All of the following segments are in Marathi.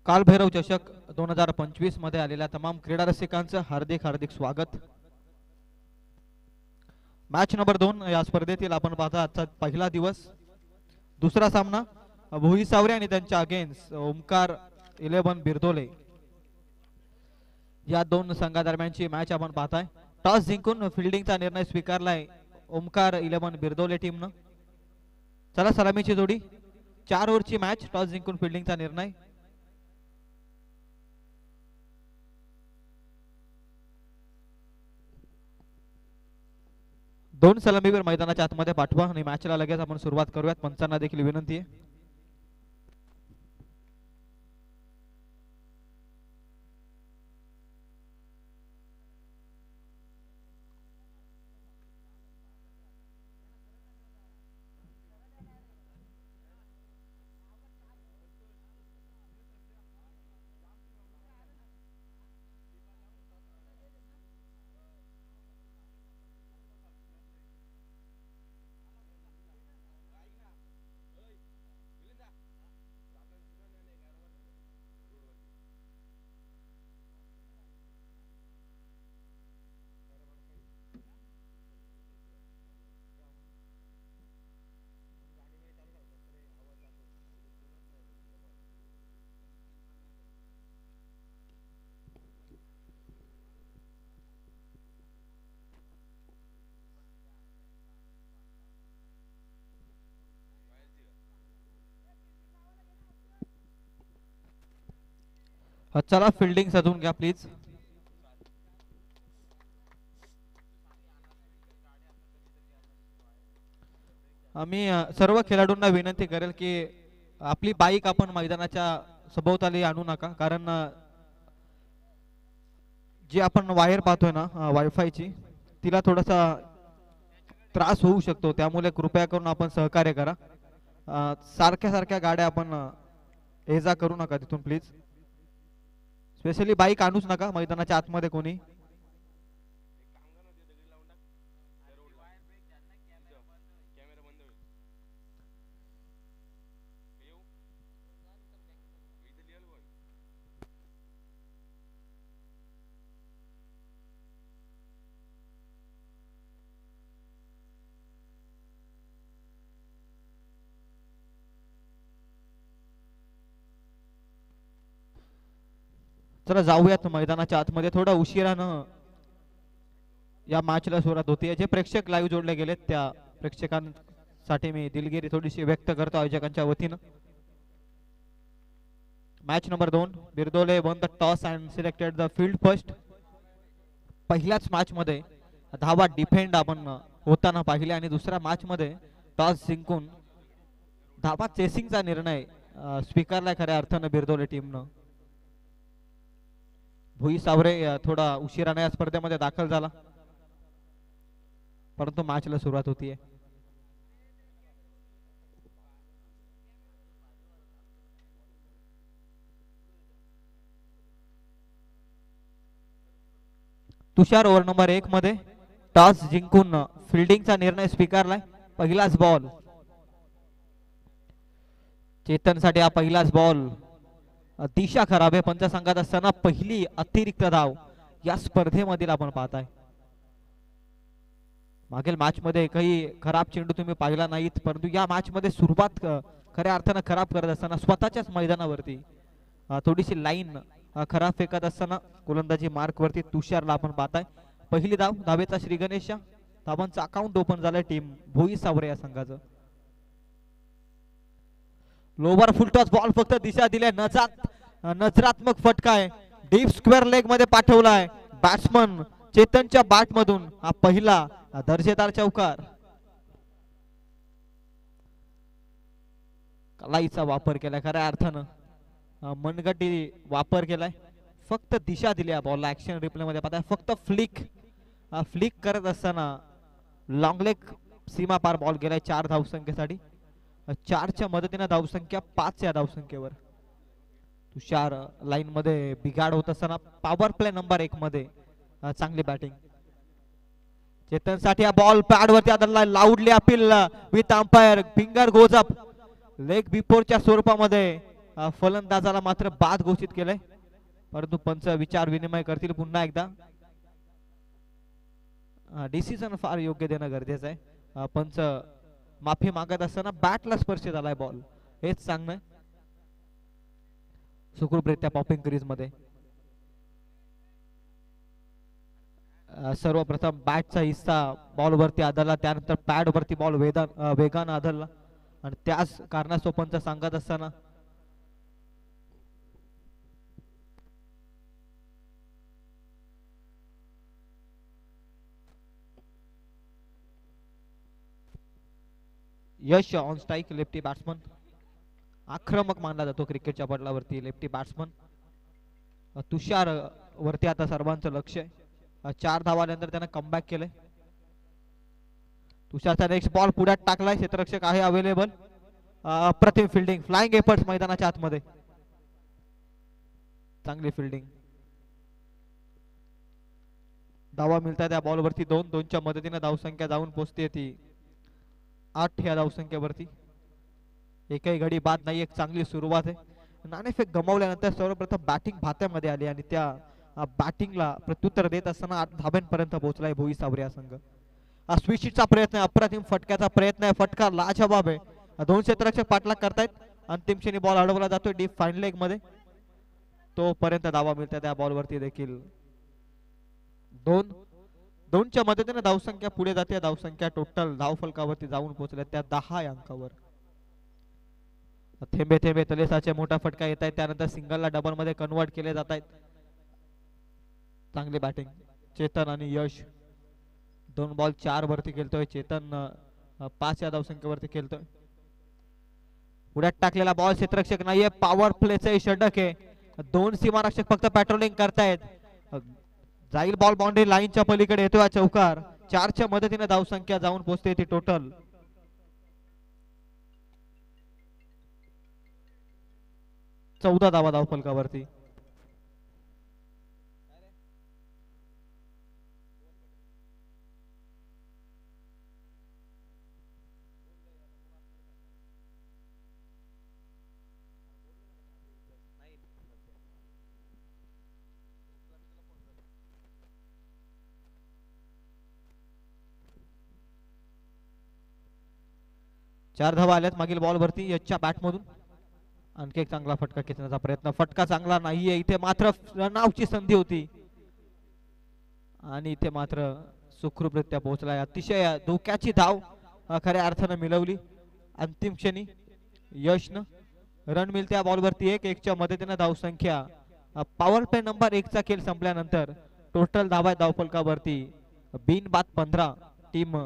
कालभैरव चषक 2025 मध्ये आलेल्या तमाम क्रीडा रसिकांचं हार्दिक हार्दिक स्वागत। मॅच नंबर 2 या स्पर्धेतील आपण पाहता आजचा पहिला दिवस। दुसरा सामना भोई सावरे आणि त्यांच्या अगेन्स्ट ओमकार 11 बिरदोले या दोन संघादरम्यानची मॅच आपण पाहताय। टॉस जिंकून फिल्डिंगचा निर्णय स्वीकारलाय ओमकार 11 बिरदोले टीमनं। चला सलामीची जोडी, 4 ओव्हरची मॅच, टॉस जिंकून फिल्डिंगचा निर्णय। दोन सलामीवर मैदानाच्या आतमध्ये पाठवा आणि मॅचला लगेच आपण सुरुवात करूयात। पंचांना देखील विनंती आहे। चला फिल्डिंग साधून घ्या प्लीज। आम्ही सर्व खेळाडूंना विनंती करेल की आपली बाईक आपण मैदानाच्या सभोवताली आणू नका, कारण जी आपण वायर पाहतोय ना वायफायची, तिला थोडासा त्रास होऊ शकतो, त्यामुळे कृपया करून आपण सहकार्य करा। सारख्या सारख्या गाड्या आपण ये जा करू नका तिथून प्लीज। स्पेशली बाईक आणूच नका मैदानाच्या आतमध्ये कोणी। चला जाऊयात मैदानाच्या आतमध्ये। थोडा उशिरानं या मॅचला सुरुवात होती। जे प्रेक्षक लाईव्ह जोडले गेलेत त्या प्रेक्षकांसाठी मी दिलगिरी थोडीशी व्यक्त करतो आयोजकांच्या वतीनं। Match number 2 Birdole won the toss and selected the field first. पहिल्याच मॅच मध्ये धावा डिफेंड आपण होताना पाहिले आणि दुसऱ्या मॅच मध्ये टॉस जिंकून धावा चेसिंगचा निर्णय स्वीकारलाय खऱ्या अर्थानं बिरदोले टीमनं। भोई सावरे थोडा उशिराने या स्पर्धेमध्ये दाखल झाला, परंतु मॅचला सुरुवात होतीये। तुषार ओव्हर नंबर 1 मध्ये टॉस जिंकून फिल्डिंगचा निर्णय स्वीकारलाय। पहिलाच बॉल चेतनसाठी, हा पहिलाच बॉल। दिशा खराब आहे पंच संघात असताना पहिली अतिरिक्त धाव या स्पर्धेमधील आपण पाहताय। मागील मॅच मध्ये काही खराब चेंडू तुम्ही पाहिला नाहीत, परंतु या मॅच मध्ये सुरुवात खऱ्या अर्थानं खराब करत असताना स्वतःच्याच मैदानावरती थोडीशी लाईन खराब फेकत असताना गोलंदाजी मार्क वरती तुषारला आपण पाहताय। पहिली धाव, धावेचा श्री गणेश, धावांचं अकाउंट ओपन झालंय टीम भोई सावरे या संघाचं। लोवर फुल टॉस बॉल फक्त दिशा दिल्या, नजरात्मक फटका आहे, डीप स्क्वेअर लेग मध्ये पाठवलाय बॅट्समन चेतनच्या बॅट मधून। हा पहिला दर्जेदार चौकार। कलाईचा वापर केलाय खऱ्या अर्थानं, मनगटी वापर केलाय, फक्त दिशा दिल्या बॉलला। ऍक्शन रिप्ले मध्ये पाहताय फक्त फ्लिक करत असताना लॉंग लेग सीमा पार बॉल गेलाय 4 धावसंख्येसाठी। 4च्या मदतीने धावसंख्या 5 या धावसंख्येवर। तुषार लाईन मध्ये बिघाड होत असताना पॉवर प्ले नंबर 1 मध्ये चांगली बॅटिंग। चेतन साठी हा बॉल पॅड वरती आदळला, loudly appeal with umpire, finger goes up, leg बिफोरच्या स्वरूपामध्ये फलंदाजाला मात्र बाद घोषित केलंय, परंतु पंच विचार विनिमय करतील पुन्हा एकदा. डिसिजन फार योग्य देणं गरजेचं आहे. पंच माफी मागत असताना बॅटला स्पर्श झालाय बॉल, हेच सांगणं. सुखरूपरित्या पॉपिंग क्रीज मध्ये सर्वप्रथम बॅटचा हिस्सा बॉल वरती आदळला, त्यानंतर पॅड वरती बॉल वेगानं आदळला आणि त्याच कारणास्तव पंच सांगत असताना यश ऑन स्ट्राइक, लेफ्टी बॅट्समन. आक्रमक मानला जातो क्रिकेटच्या पडलावरती लेफ्टी बॅट्समन. तुषार वरती आता सर्वांचं लक्ष आहे. 4 धावानंतर त्यानं कमबॅक केलंय. तुषारचा नेक्स्ट बॉल पुढ्यात टाकलाय, क्षेत्ररक्षक आहे अवेलेबल. अप्रतिम फिल्डिंग, फ्लाइंग एफर्ट्स मैदानाच्या आतमध्ये, चांगली फिल्डिंग. धावा मिळतात त्या बॉलवरती 2-2च्या मदतीने धावसंख्या जाऊन पोहोचते ती 8 या धावसंख्येवरती. एकही घडी बाद नाही, एक चांगली सुरुवात आहे. नाणेफेक गमावल्यानंतर सर्वप्रथम बॅटिंग भात्यामध्ये आली आणि त्या बॅटिंगला प्रत्युत्तर देत असताना 8 धाब्यांपर्यंत पोहोचलाय भोई सावरे हा संघ. स्विचिटचा प्रयत्न आहे, अप्रतिम फटक्याचा प्रयत्न आहे, फटका लाजवाब आहे. 2 क्षेत्ररक्षक पाठलाग करतायत. अंतिम क्षणी बॉल अडवला जातोय डीप फाईन लेग मध्ये, तोपर्यंत धावा मिळतात त्या बॉलवरती देखील. 2-2च्या मदतीने धावसंख्या पुढे जाते. धावसंख्या टोटल धावफलकावरती जाऊन पोहोचल्या त्या 10 अंकावर. थेंबे थेंबे तलेसाचे मोठा फटका येत आहे, त्यानंतर सिंगलला डबल मध्ये कन्वर्ट केले जात आहेत. चांगली बॅटिंग चेतन आणि यश. 2 बॉल 4 वरती खेळतोय चेतन, 5 या धावसंख्येवरती खेळतोय. पुढ्यात टाकलेला बॉल क्षेत्ररक्षक नाहीये, पॉवर प्लेचं षटक आहे. 2 सीमारक्षक फक्त पॅट्रोलिंग करतायत. जाईल बॉल बाउंड्री लाईनच्या पलीकडे येतोय चौकार. 4च्या मदतीने धावसंख्या जाऊन पोहोचते ती टोटल 14 धावा धावफलकावरती. चार धावा आल्यात मागील बॉल वरती यशच्या बॅट मधून. आणखी एक चांगला फटका खेचण्याचा प्रयत्न, फटका चांगला नाहीये. इथे मात्र रनआउटची संधी होती आणि इथे मात्र सुखरूपरित्या पोहोचलाय. अतिशय धोक्याची धाव खऱ्या अर्थानं मिळवली. अंतिम क्षणी यशनं रन मिळते या बॉल वरती 1-1च्या मदतीने धावसंख्या पॉवर प्ले नंबर 1 चा खेळ संपल्यानंतर टोटल धावा धावफलकावरती बिनबाद 15. टीम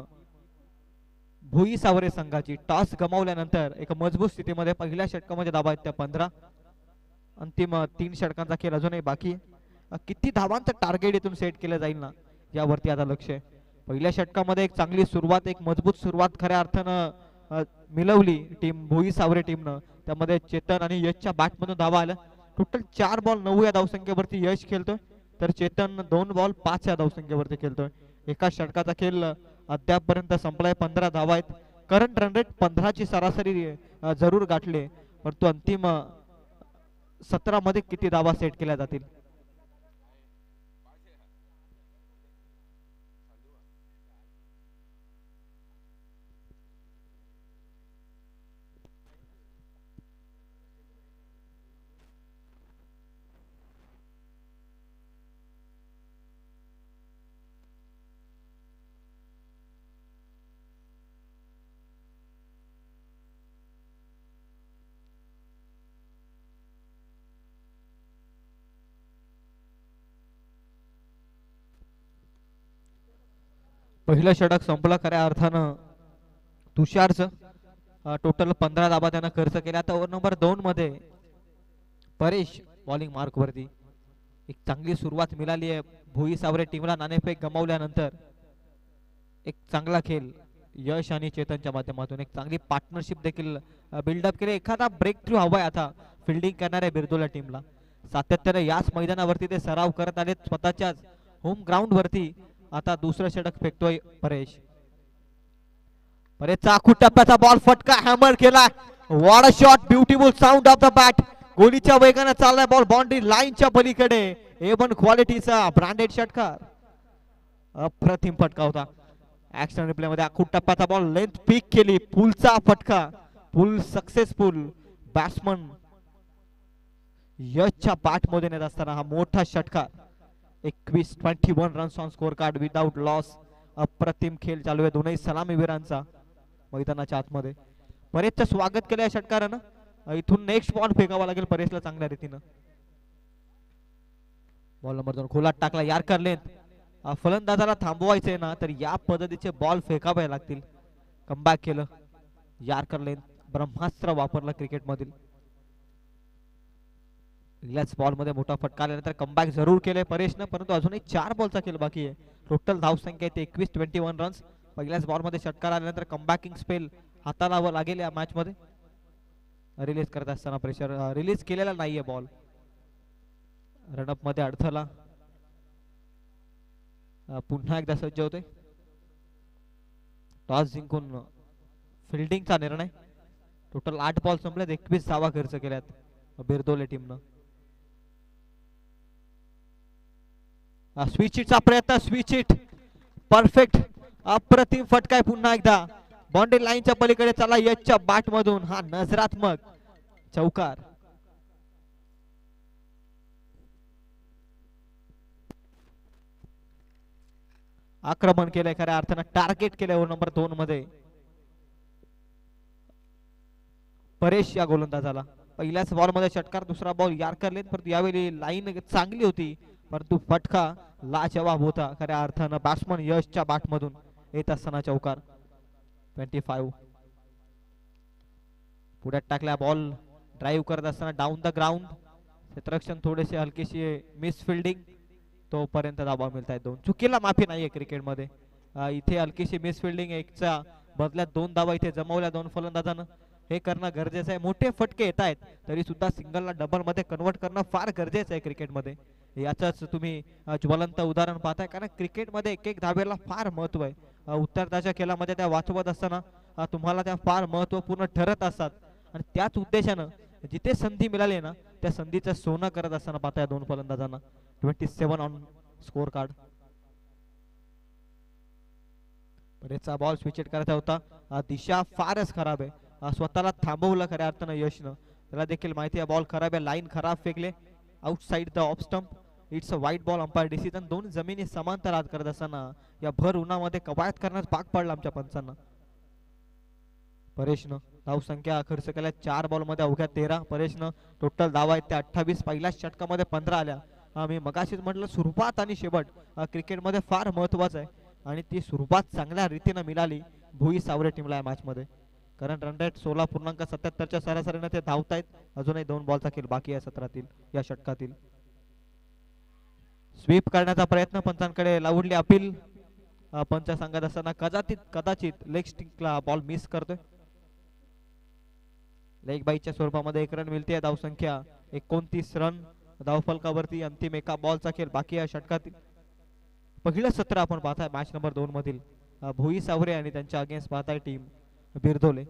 भोई सावरे संघाची टॉस गमावल्यानंतर एक मजबूत स्थितीमध्ये पहिल्या षटकामध्ये धावा आहेत त्या 15. अंतिम 3 षटकांचा खेळ अजूनही बाकी. किती धावांचं टार्गेट इथून सेट केलं जाईल ना यावरती आता लक्ष आहे. पहिल्या षटकामध्ये एक चांगली सुरुवात, एक मजबूत सुरुवात खऱ्या अर्थानं मिळवली टीम भोई सावरे टीमनं. त्यामध्ये चेतन आणि यशच्या बॅट मधून धावा आल्या. टोटल 4 बॉल 9 या धावसंख्येवरती यश खेळतोय, तर चेतन 2 बॉल 5 या धावसंख्येवरती खेळतोय. एका षटकाचा खेळ अद्यापपर्यंत संपलाय. 15 धावा आहेत. करंट रन रेट 15ची सरासरी जरूर गाठले, परंतु अंतिम 17 मध्ये किती धावा सेट केल्या जातील. पहिलं षटक संपलं खऱ्या अर्थानं तुषारचं. टोटल 15 धावा त्यानं खर्च केल्या. आता ओव्हर नंबर 2 मध्ये परेश बॉलिंग मार्क वरती. एक चांगली सुरुवात मिळाली आहे भोई सावरे टीमला नाणेफेक गमावल्यानंतर. एक चांगला खेळ यश आणि चेतनच्या माध्यमातून, एक चांगली पार्टनरशिप देखील बिल्डअप केली. एखादा ब्रेक थ्रू हवाय आता फिल्डिंग करणाऱ्या बिरदोला टीमला. सातत्याने याच मैदानावरती ते सराव करत आले, स्वतःच्याच होम ग्राउंड वरती. आता दुसरं षटक फेकतोय परेश. परेशचा आखूड टप्प्याचा बॉल फटका हॅमर केला. What a shot, beautiful sound of the bat. गोलीच्या वेगाने चाललाय बॉल बाउंड्री लाईनच्या पलीकडे. A1 क्वालिटीचा ब्रँडेड षटकार. अप्रतिम फटका होता. ऍक्शन रिप्ले मध्ये आखूड टप्प्याचा बॉल लेंथ पिक केली. पुलचा फटका. पुल सक्सेसफुल. बॅट्समन यशच्या बॅट मध्ये नेत असताना हा मोठा षटकार. 21 runs on score card without loss. अप्रतिम खेळ चालू आहे दोनही सलामीवीरांचा मैदानाच्या आतमध्ये. परेशचं स्वागत केलं या षटकारानं. इथून नेक्स्ट बॉल फेकावा लागेल परेशला चांगल्या रीतीनं. बॉल नंबर 2 खोलात टाकला. Yorker length. फलंदाजाला थांबवायचंय ना तर या पद्धतीचे बॉल फेकावे लागतील. कमबॅक केलं. यार्कर लेंथ ब्रह्मास्त्र वापरलं क्रिकेट मधील. पहिल्याच बॉल मध्ये मोठा फटका आल्यानंतर कमबॅक जरूर केले परेशनं, परंतु अजूनही 4 बॉलचा खेळ बाकी आहे. टोटल धावसंख्या आहे 21 रन्स. पहिल्याच बॉल मध्ये षटकार आल्यानंतर कमबॅकिंग स्पेल हाताला लागेल या मॅच मध्ये. रिलीज करत असताना प्रेशर रिलीज केलेला नाहीये बॉल. रनअप मध्ये अडथळा. पुन्हा एकदा सज्ज होते. टॉस जिंकून फिल्डिंगचा निर्णय. Total 8 ball संपलेत. 21 धावा खर्च केल्यात बिरदोले टीमनं. स्विच हिटचा प्रयत्न. Switch hit perfect. अप्रतिम फटका आहे पुन्हा एकदा. बाउंड्री लाईनच्या पलीकडे चला यशच्या बॅट मधून हा नजरात्मक चौकार. आक्रमण केलंय खऱ्या अर्थानं. टार्गेट केलंय ओव्हर नंबर 2 मध्ये परेश या गोलंदाजाला. पहिल्याच बॉल मध्ये षटकार. दुसरा बॉल यार्कर लेंथ. परंतु यावेळी लाईन चांगली होती परंतु फटका लाजवाब होता खऱ्या अर्थानं. बॅट्समन यशच्या बॅट मधून येत असताना चौकार. 25. पुढ्यात टाकल्या बॉल ड्राईव्ह करत असताना डाऊन द ग्राउंड. क्षेत्ररक्षण थोडेसे हलकीशी मिस फिल्डिंग. तोपर्यंत धावा मिळत आहेत 2. चुकीला माफी नाहीये क्रिकेट मध्ये. इथे हलकीशी मिस फिल्डिंग. एकच्या बदल्यात 2 धावा इथे जमवल्या 2 फलंदाजानं. हे करणं गरजेचं आहे. मोठे फटके येत आहेत तरी सुद्धा सिंगलला डबल मध्ये कन्वर्ट करणं फार गरजेचं आहे क्रिकेटमध्ये. याचंच तुम्ही ज्वलंत उदाहरण पाहताय. कारण क्रिकेटमध्ये एक एक धावेला फार महत्व आहे. उत्तराच्या खेळामध्ये त्या वाचवत असताना तुम्हाला त्या फार महत्वपूर्ण ठरत असतात आणि त्याच उद्देशानं जिथे संधी मिळाली ना त्या संधीचं सोनं करत असताना पाहताय 2 फलंदाजांना. 27 ऑन स्कोर कार्ड. परेशचा बॉल स्विच हिट करायचा होता. दिशा फारच खराब आहे. स्वतःला थांबवलं खऱ्या अर्थानं यशनं. त्याला देखील माहिती आहे बॉल खराब आहे. लाईन खराब फेकले outside the off stump. It's a वाईट बॉल. Umpire decision. 2 जमिनी समांतर आत करत असताना या भर उन्हामध्ये कवायत करण्यास भाग पडला आमच्या पंचांना. परेशनं धावसंख्या खर्च केल्या 4 बॉल मध्ये अवघ्या 13. परेशनं टोटल धावा आहेत त्या 28. पहिल्याच षटकामध्ये 15 आल्या. मी मगाशीच म्हटलं सुरुवात आणि शेवट क्रिकेटमध्ये फार महत्वाचं आहे आणि ती सुरुवात चांगल्या रीतीनं मिळाली भुई सावरे टीमला या मॅच मध्ये. कारण रन रेट 16.77 च्या सरासरीने ते धावतायत. अजूनही 2 बॉलचा खेळ बाकी आहे 17 या षटकातील. स्वीप करण्याचा प्रयत्न पंचांकडे लावली अपील. पंच सांगत असताना कदाचित लेग स्टिकला बॉल मिस करतोय. लेग बाईच्या स्वरूपामध्ये 1 रन मिळते. धावसंख्या 29 रन धावफलकावरती. अंतिम एका बॉलचा खेळ बाकी आहे षटकातील. पहिलं सत्र आपण पाहताय मॅच नंबर 2 मधील. भुई सावरे आणि त्यांच्या अगेन्स्ट पाहताय टीम बिरदोले.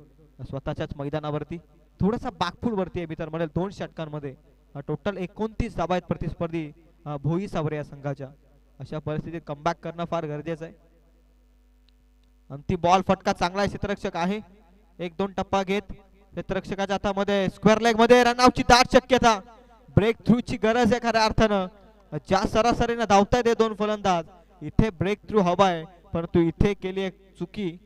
स्वतःच्याच मैदानावरती थोडासा बागफूड वरती आहे मी तर म्हणेल 2 षटकांमध्ये. टोटल 29 धावा आहेत प्रतिस्पर्धी भोई सावरे या संघाच्या. अशा परिस्थितीत कमबॅक करणं फार गरजेचं आहे. अंतिम बॉल फटका चांगला आहे. क्षेत्ररक्षक आहे. 1-2 टप्पा घेत क्षेत्ररक्षकाच्या हातामध्ये स्क्वेअर लेग मध्ये रनआउटची दाट शक्यता. ब्रेक थ्रू ची गरज आहे खऱ्या अर्थानं. ज्या सरासरीने धावतायत हे 2 फलंदाज इथे ब्रेक थ्रू हवाय परंतु इथे केली एक चुकी.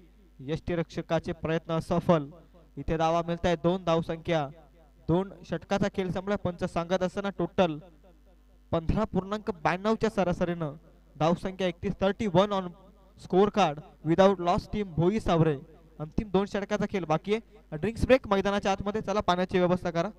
यष्टीरक्षकाचे प्रयत्न असफल. इथे धावा मिळत आहे 2. धावसंख्या 2 षटकाचा खेळ संपला. पंच सांगत असताना टोटल 15.92 च्या सरासरीनं धावसंख्या 31 on score card without loss. Team Bhoi Saware. अंतिम 2 षटकाचा खेळ बाकी आहे. ड्रिंक्स ब्रेक मैदानाच्या आतमध्ये. चला पाण्याची व्यवस्था करा.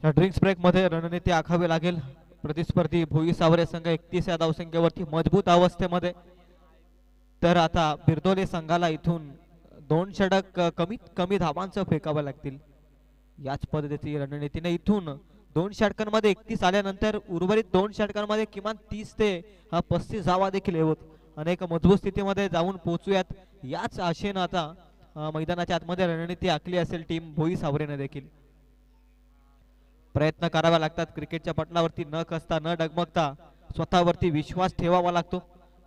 या ड्रिंक्स ब्रेक मध्ये रणनीती आखावी लागेल. प्रतिस्पर्धी भोई सावरे संघ 31 या धावसंख्येवरती मजबूत अवस्थेमध्ये. तर आता बिरदोले संघाला इथून 2 षटक कमीत कमी धावांचं फेकावं लागतील. याच पद्धतीची रणनीतीने इथून 2 षटकांमध्ये 31 आल्यानंतर उर्वरित 2 षटकांमध्ये किमान 30 ते 35 धावा देखील येवत अनेक मजबूत स्थितीमध्ये जाऊन पोहोचूयात याच आशेनं आता मैदानाच्या आतमध्ये रणनीती आखली असेल टीम भोई सावरेने देखील. प्रयत्न करावे लागतात क्रिकेटच्या पटलावरती न खचता न डगमगता स्वतःवरती विश्वास ठेवावा लागतो.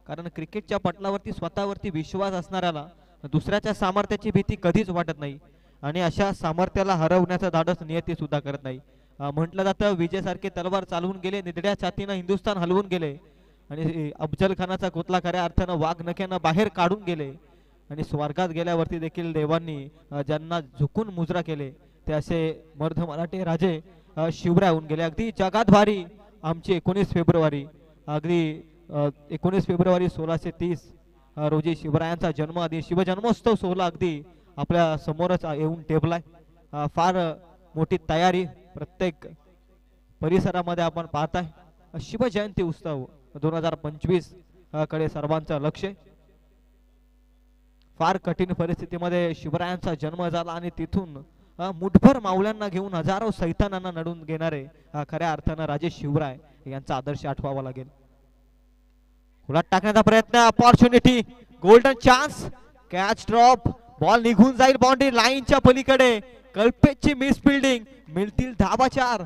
कारण क्रिकेटच्या पटलावरती स्वतःवरती विश्वास असणाऱ्याला दुसऱ्याच्या सामर्थ्याची भीती कधीच वाटत नाही आणि अशा सामर्थ्याला हरवण्याचं धाडस नियती सुद्धा करत नाही. म्हटलं जातं विजयसारखे तलवार चालवून गेले, निधड्या छातीनं हिंदुस्थान हलवून गेले आणि अफजल खानाचा कुतला खऱ्या अर्थानं वाघ नख्यानं बाहेर काढून गेले आणि स्वर्गात गेल्यावरती देखील देवांनी ज्यांना झुकून मुजरा केले ते असे मर्द मराठे राजे शिवराय होऊन गेले. अगदी जगात भारी आमची 19 फेब्रुवारी, अगदी 19 फेब्रुवारी 1630 रोजी शिवरायांचा जन्म आधी शिवजन्मोत्सव सोहळा अगदी आपल्या समोरच येऊन टेबलाय. फार मोठी तयारी प्रत्येक परिसरामध्ये आपण पाहताय. शिवजयंती उत्सव 2025 कडे सर्वांचं लक्ष. फार कठीण परिस्थितीमध्ये शिवरायांचा जन्म झाला आणि तिथून मुठभर मावळ्यांना घेऊन हजारो सैतानांना नडून घेणारे खऱ्या अर्थानं राजे शिवराय यांचा आदर्श आठवावा लागेल. उलट टाकण्याचा प्रयत्न, opportunity, golden chance, catch drop, ball निघून जाईल बाउंड्री लाईनच्या पलीकडे. कल्पेशची मिस फिल्डिंग, मिळतील धाबा 4.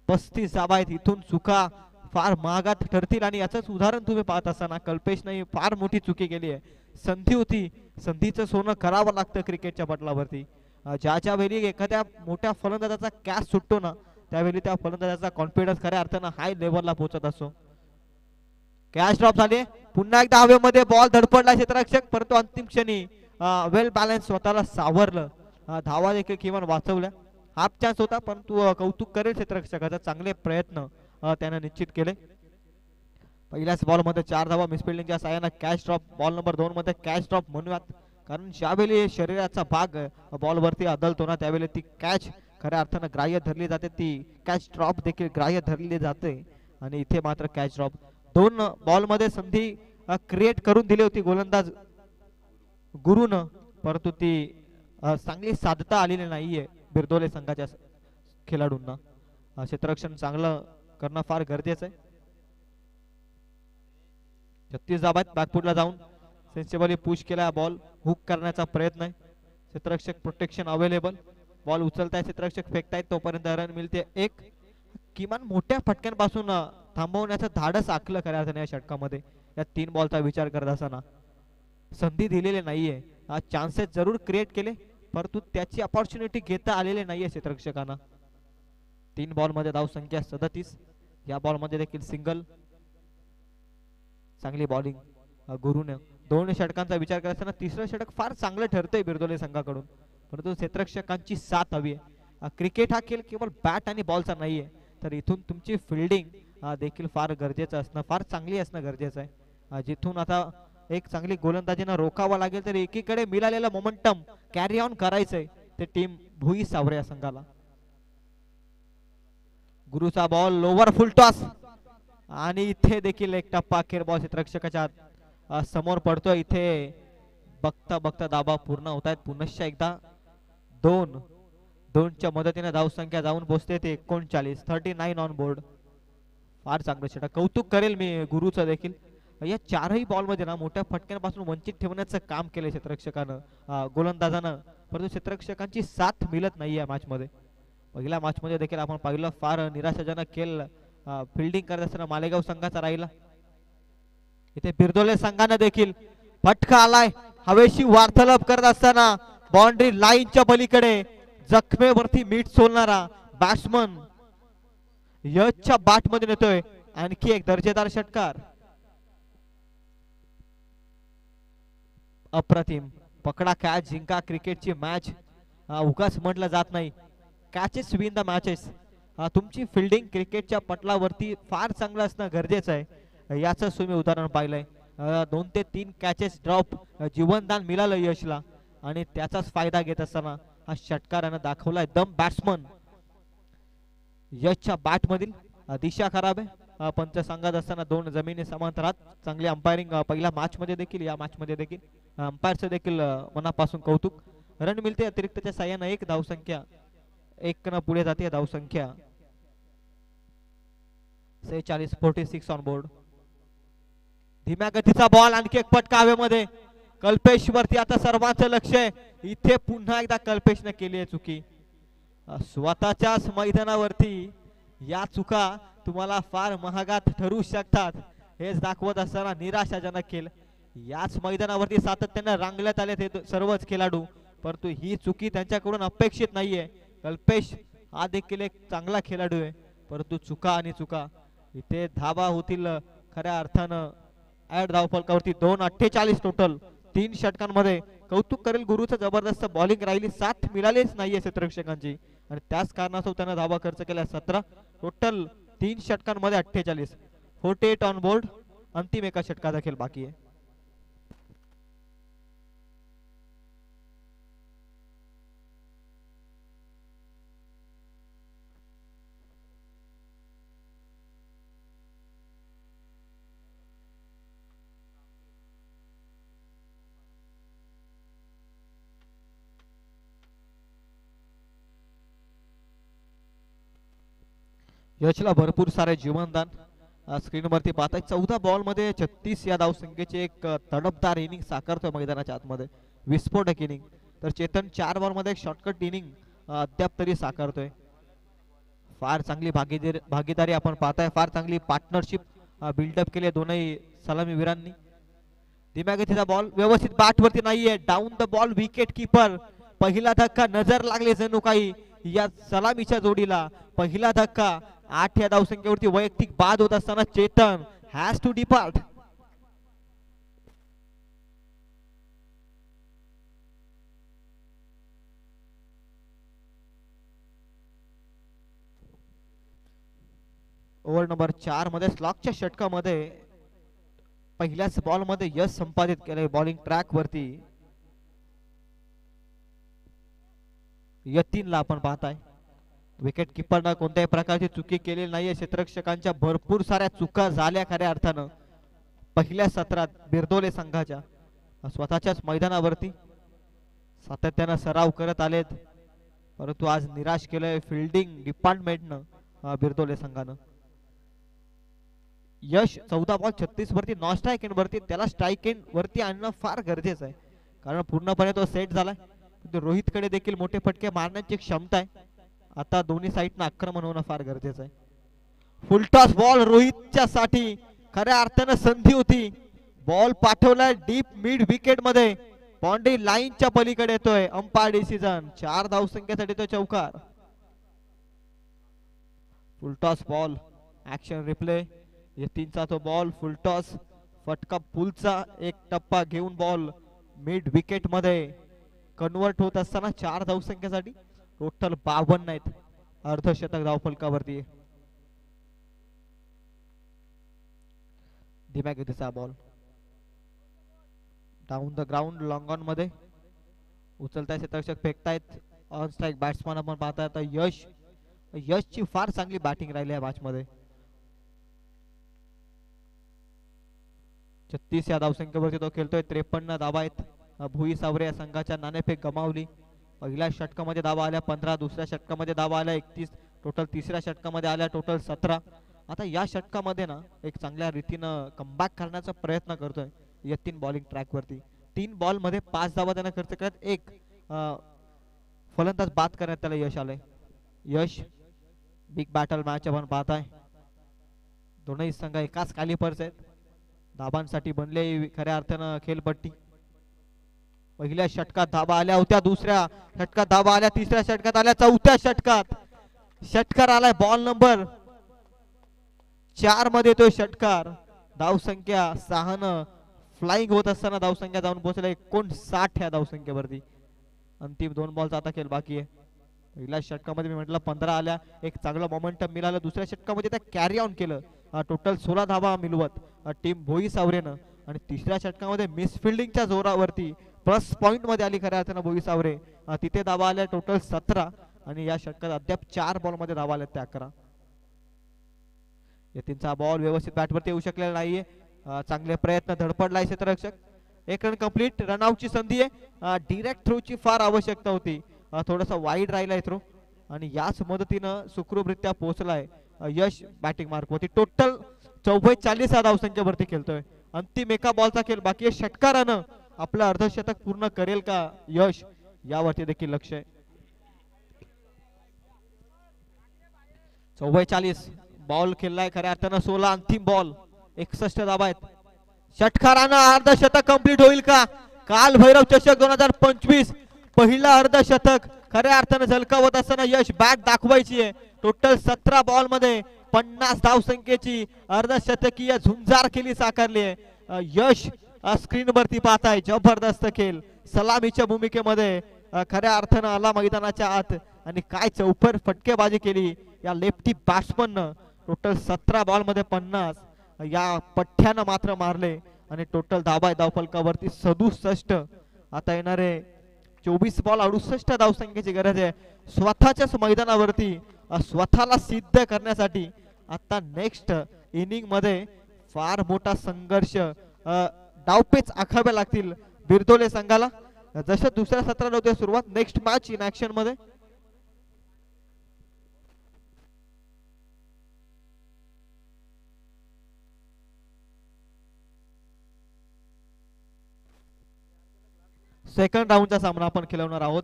35 धाबा आहेत. इथून चुका फार महागात ठरतील आणि याचंच उदाहरण तुम्ही पाहत असताना कल्पेशने फार मोठी चुकी केली आहे. संधी होती, संधीचं सोनं करावं लागतं क्रिकेटच्या पटलावरती. ज्या वेळी एखाद्या मोठ्या फलंदाजाचा कॅच सुटतो ना त्यावेळी त्या फलंदाजाचा कॉन्फिडन्स खऱ्या अर्थानं हाय लेवलला पोहोचत असतो. कॅच ड्रॉप झाले, पुन्हा एकदा हवेमध्ये बॉल धडपडला क्षेत्ररक्षक, परंतु अंतिम क्षणी वेल बॅलन्स स्वतःला सावरलं. धावा देखील किमान वाचवल्या. हाफ चान्स होता परंतु कौतुक करेल क्षेत्ररक्षकाचा, चांगले प्रयत्न त्याने निश्चित केले. पहिल्याच बॉल मध्ये 4 धावा मिसफिल्डिंगच्या साहाय्याने कॅच ड्रॉप. बॉल नंबर 2 मध्ये कॅच ड्रॉप म्हणूयात कारण ज्यावेळी शरीराचा भाग बॉलवरती आदळतो ना त्यावेळी ती कॅच खऱ्या अर्थानं ग्राह्य धरली जाते, ती कॅच ड्रॉप देखील ग्राह्य धरली जाते. आणि इथे मात्र कॅच ड्रॉप. 2 बॉल मध्ये संधी क्रिएट करून दिली होती गोलंदाज गुरुन, परंतु ती चांगली साधता आलेली नाहीये बिरदोले संघाच्या खेळाडूंना. क्षेत्ररक्षण चांगलं करणं फार गरजेचं आहे. 36 धावा बॅकफुटला जाऊन सेन्सिबली पुश केला. बॉल हुक करण्याचा प्रयत्न आहे. क्षेत्ररक्षक प्रोटेक्शन अवेलेबल. बॉल उचलताय क्षेत्ररक्षक फेकतायत तोपर्यंत रन मिळते 1. किमान मोठ्या फटक्यांपासून थांबवण्याचं धाडस आखलं खऱ्या अर्थाने या षटकामध्ये. या 3 बॉलचा विचार करत असताना संधी दिलेली नाहीये. चान्सेस जरूर क्रिएट केले परंतु त्याची अपॉर्च्युनिटी घेता आलेली नाहीये क्षेत्ररक्षकांना. 3 बॉल मध्ये धाव संख्या 37. या बॉल मध्ये देखील सिंगल. चांगली बॉलिंग गुरुने. 2 षटकांचा विचार करत असताना 3रं षटक फार चांगलं ठरतंय बिरदोले संघाकडून, परंतु क्षेत्ररक्षकांची साथ हवी आहे. क्रिकेट हा खेळ केवळ बॅट आणि बॉलचा नाहीये, तर इथून तुमची फिल्डिंग देखील फार गरजेचं असणं, फार चांगली असणं गरजेचं आहे. जिथून आता एक चांगली गोलंदाजीनं रोखावं लागेल तर एकीकडे मिळालेलं मोमेंटम कॅरी ऑन करायचंय ते टीम भुई सावरे संघाला. गुरुचा बॉल लोवर फुल टॉस आणि इथे देखील एक टप्पा अखेर बॉल क्षेत्ररक्षकाच्या समोर पडतोय. इथे बघता बघता दाबा पूर्ण होत आहेत. पुनश्च एकदा 2च्या मदतीने धावसंख्या जाऊन पोहोचते ते 39. 39 ऑन बोर्ड. फार चांगलं षटक. कौतुक करेल मी गुरुचं देखील. या 4ही बॉल मध्ये ना मोठ्या फटक्यांपासून वंचित ठेवण्याचं काम केलं क्षेत्ररक्षकानं गोलंदाजानं, परंतु क्षेत्ररक्षकांची साथ मिळत नाही या मॅच मध्ये. पहिल्या मॅच मध्ये देखील आपण पाहिलं फार निराशाजनक खेळ फिल्डिंग करत असताना मालेगाव संघाचा राहिला. इथे बिरदोले संघाने देखील फटका आलाय. हवेशी वार्तालाप करत असताना बाउंड्री लाईनच्या पलीकडे जखमेवरती मीठ सोलणारा बॅट्समन यशच्या बाट मध्ये नेतोय आणखी एक दर्जेदार षटकार. अप्रतिम. पकडा कॅच जिंका क्रिकेटची मॅच उगाच म्हटलं जात नाही. Catches win the matches. तुमची फिल्डिंग क्रिकेटच्या पटलावरती फार चांगलं असणं गरजेचं आहे. याचं तुम्ही उदाहरण पाहिलंय. 2 ते 3 कॅचेस ड्रॉप जीवनदान मिळालं यशला आणि त्याचाच फायदा घेत असताना हा षटकारानं दाखवलाय दम बॅट्समन. यशच्या बॅट मधील दिशा खराब आहे. पंच सांगत असताना दोन जमिनी समांतरात चांगली अंपायरिंग पहिल्या मॅच मध्ये देखील या मॅच मध्ये देखील अंपायरचं देखील मनापासून कौतुक. रन मिळते अतिरिक्तच्या साह्यानं 1 धावसंख्या 1 न पुढे जाते धावसंख्या 46 ऑन बोर्ड. धीम्या गतीचा बॉल आणखी एक फटका हवेमध्ये. कल्पेश वरती आता सर्वांचं लक्ष आहे. इथे पुन्हा एकदा कल्पेशने केली आहे चुकी. स्वतःच्याच मैदानावरती या चुका तुम्हाला फार महागात ठरू शकतात हेच दाखवत असताना निराशाजनक खेळ. याच मैदानावरती सातत्याने रांगल्यात आले ते सर्वच खेळाडू, परंतु ही चुकी त्यांच्याकडून अपेक्षित नाहीये. कल्पेश हा देखील एक चांगला खेळाडू आहे, परंतु चुका आणि चुका. इथे धाबा होतील खऱ्या अर्थानं ऍड धावफलकावरती 2:48 टोटल 3 षटकांमध्ये. कौतुक करेल गुरुचं जबरदस्त बॉलिंग राहिली, साथ मिळालीच नाहीये क्षेत्ररक्षकांची आणि त्याच कारणास्तव त्यानं धाबा खर्च केला 17 टोटल 3 षटकांमध्ये 48. 48 on board. अंतिम एका षटकाचा खेळ बाकी आहे. यशला भरपूर सारे जीवनदान स्क्रीन वरती पाहताय. 14 बॉल मध्ये 36 या धावसंख्येचे एक तडफदार इनिंग साकारतोय मैदानाच्या आतमध्ये, विस्फोटक इनिंग. तर चेतन 4 बॉल मध्ये एक शॉर्टकट इनिंग अद्याप तरी साकारतोय. फार चांगली भागीदारी आपण पाहताय, फार चांगली पार्टनरशिप बिल्डअप केली दोनही सलामी वीरांनी. धीम्या गतीचा बॉल व्यवस्थित बॅट वरती नाहीये. Down the ball wicket keeper. पहिला धक्का नजर लागले जणू काही या सलामीच्या जोडीला. पहिला धक्का 8 या धावसंख्येवरती वैयक्तिक बाद होत असताना Chetan has to depart. Over number 4 मध्ये स्लॉकच्या षटकामध्ये पहिल्याच बॉल मध्ये यश संपादित केले बॉलिंग ट्रॅक वरती. यतीनला आपण पाहताय विकेट किपरनं कोणत्याही प्रकारची चुकी केलेली नाहीये. क्षेत्ररक्षकांच्या भरपूर साऱ्या चुका झाल्या खऱ्या अर्थानं पहिल्या सत्रात बिरदोले संघाच्या. स्वतःच्याच मैदानावरती सातत्यानं सराव करत आलेत, परंतु आज निराश केलंय फिल्डिंग डिपार्टमेंटनं बिरदोले संघानं. यश 14 बॉल 36 वरती नॉन स्ट्राईक एंड वरती, त्याला स्ट्राईक एंड वरती आणणं फार गरजेचं आहे कारण पूर्णपणे तो सेट झालाय. रोहित कडे देखील मोठे फटके मारण्याची क्षमता आहे. आता दोन्ही साईडनं आक्रमण होणं फार गरजेचं आहे. फुलटॉस बॉल रोहितच्या साठी खऱ्या अर्थानं संधी होती. बॉल पाठवलाय डीप मिड विकेट मध्ये, बाउंड्री लाईनच्या पलीकडे येतोय. अंपायर डिसिजन 4 धावसंख्येसाठी तो चौकार. Full toss ball action replay. यतीनचा तो बॉल फुलटॉस फटका पुलचा एक टप्पा घेऊन बॉल मिड विकेट मध्ये कन्वर्ट होत असताना 4 धावसंख्येसाठी टोटल 52 आहेत. अर्धशतक धावफलकावरती. धीम्या गतीचा ball down the ground long on मध्ये उचलताय क्षेत्ररक्षक फेकतायत. ऑन स्ट्राईक बॅट्समन आपण पाहताय. आता यशची फार चांगली बॅटिंग राहिली आहे मॅच मध्ये. 36 या धावसंख्येवरती तो खेळतोय. 53 धावा आहेत. भुई सावरे या संघाच्या नाणेफेक गमावली. पहिल्या षटकामध्ये धावा आल्या 15, दुसऱ्या षटकामध्ये धावा आल्या 31, टोटल तिसऱ्या षटकामध्ये आल्या टोटल 17. आता या षटकामध्ये ना एक चांगल्या रीतीनं कमबॅक करण्याचा प्रयत्न करतोय यतीन बॉलिंग ट्रॅक वरती. 3 बॉल मध्ये 5 धावा त्यानं खर्च करत एक फलंदाज बाद करण्यात त्याला यश आलंय. यश बिग बॅटल मॅच आपण पाहताय. दोनही संघ एकाच कालीपरचे आहेत. धाबांसाठी बनले खऱ्या अर्थानं खेळपट्टी. पहिल्या षटकात धाबा आल्या होत्या, दुसऱ्या षटकात धाबा आल्या, तिसऱ्या षटकात आल्या, चौथ्या षटकात षटकार आलाय बॉल नंबर 4 मध्ये तो षटकार. धावसंख्या 6 न फ्लाइंग होत असताना धावसंख्या जाऊन पोहोचल्या 59 या धावसंख्येवरती. अंतिम 2 बॉलचा आता खेळ बाकी आहे. पहिल्या षटकामध्ये मी म्हटलं 15 आल्या, एक चांगलं मोमेंटम मिळालं. दुसऱ्या षटकामध्ये त्या कॅरी ऑन केलं, टोटल 16 धावा मिळवत टीम भोई सावरेनं. आणि तिसऱ्या षटकामध्ये मिस फिल्डिंगच्या जोरावरती प्लस पॉइंट मध्ये आली खऱ्या अर्थानं भोई सावरे. तिथे धावा आल्या टोटल 17 आणि या षटकात अद्याप 4 बॉल मध्ये धावा आल्या त्या 11. यतीनचा बॉल व्यवस्थित बॅटवरती येऊ शकलेला नाहीये. चांगले प्रयत्न, धडपडलाय क्षेत्ररक्षक. एक रन कंप्लीट. रनआउटची संधी आहे. डिरेक्ट थ्रोची फार आवश्यकता होती. थोडासा वाईड राहिलाय थ्रो आणि याच मदतीनं सुखरूपरित्या पोहोचलाय यश बॅटिंग मार्कवरती. टोटल 44 या धावसंख्येवरती खेळतोय. अंतिम एका बॉलचा खेळ बाकी आहे. षटकारानं आपलं अर्धशतक पूर्ण करेल का यश, यावरती देखील लक्ष आहे. 44 बॉल खेळलाय खऱ्या अर्थानं. 16 अंतिम बॉल. 61 धावा आहेत. षटकारानं अर्धशतक कंप्लीट होईल का? काल भैरव चषक 2025 पहिला अर्धशतक खऱ्या अर्थानं झलकावत असताना यश बॅट दाखवायची आहे. टोटल 17 बॉल मध्ये 50 धावसंख्येची अर्धशतकीय झुंजार केली साकारली आहे. यश स्क्रीन वरती पाहताय. जबरदस्त खेळ सलामीच्या भूमिकेमध्ये खऱ्या अर्थानं आला मैदानाच्या आत आणि काय चौफर फटकेबाजी केली या लेफ्टी बॅट्समन. टोटल 17 बॉल मध्ये 50 या पठ्ठ्यानं मात्र मारले आणि टोटल धाबा धावफलकावरती 67. आता येणारे 24 बॉल 68 धावसंख्येची गरज आहे स्वतःच्याच मैदानावरती स्वतःला सिद्ध करण्यासाठी. आता नेक्स्ट इनिंग मध्ये फार मोठा संघर्ष, डावपेच आखाव्या लागतील बिरदोले संघाला. जसं दुसऱ्या सत्राला होते सुरुवात. नेक्स्ट मॅच इन ऍक्शन मध्ये सेकंड राऊंडचा सामना आपण खेळवणार आहोत.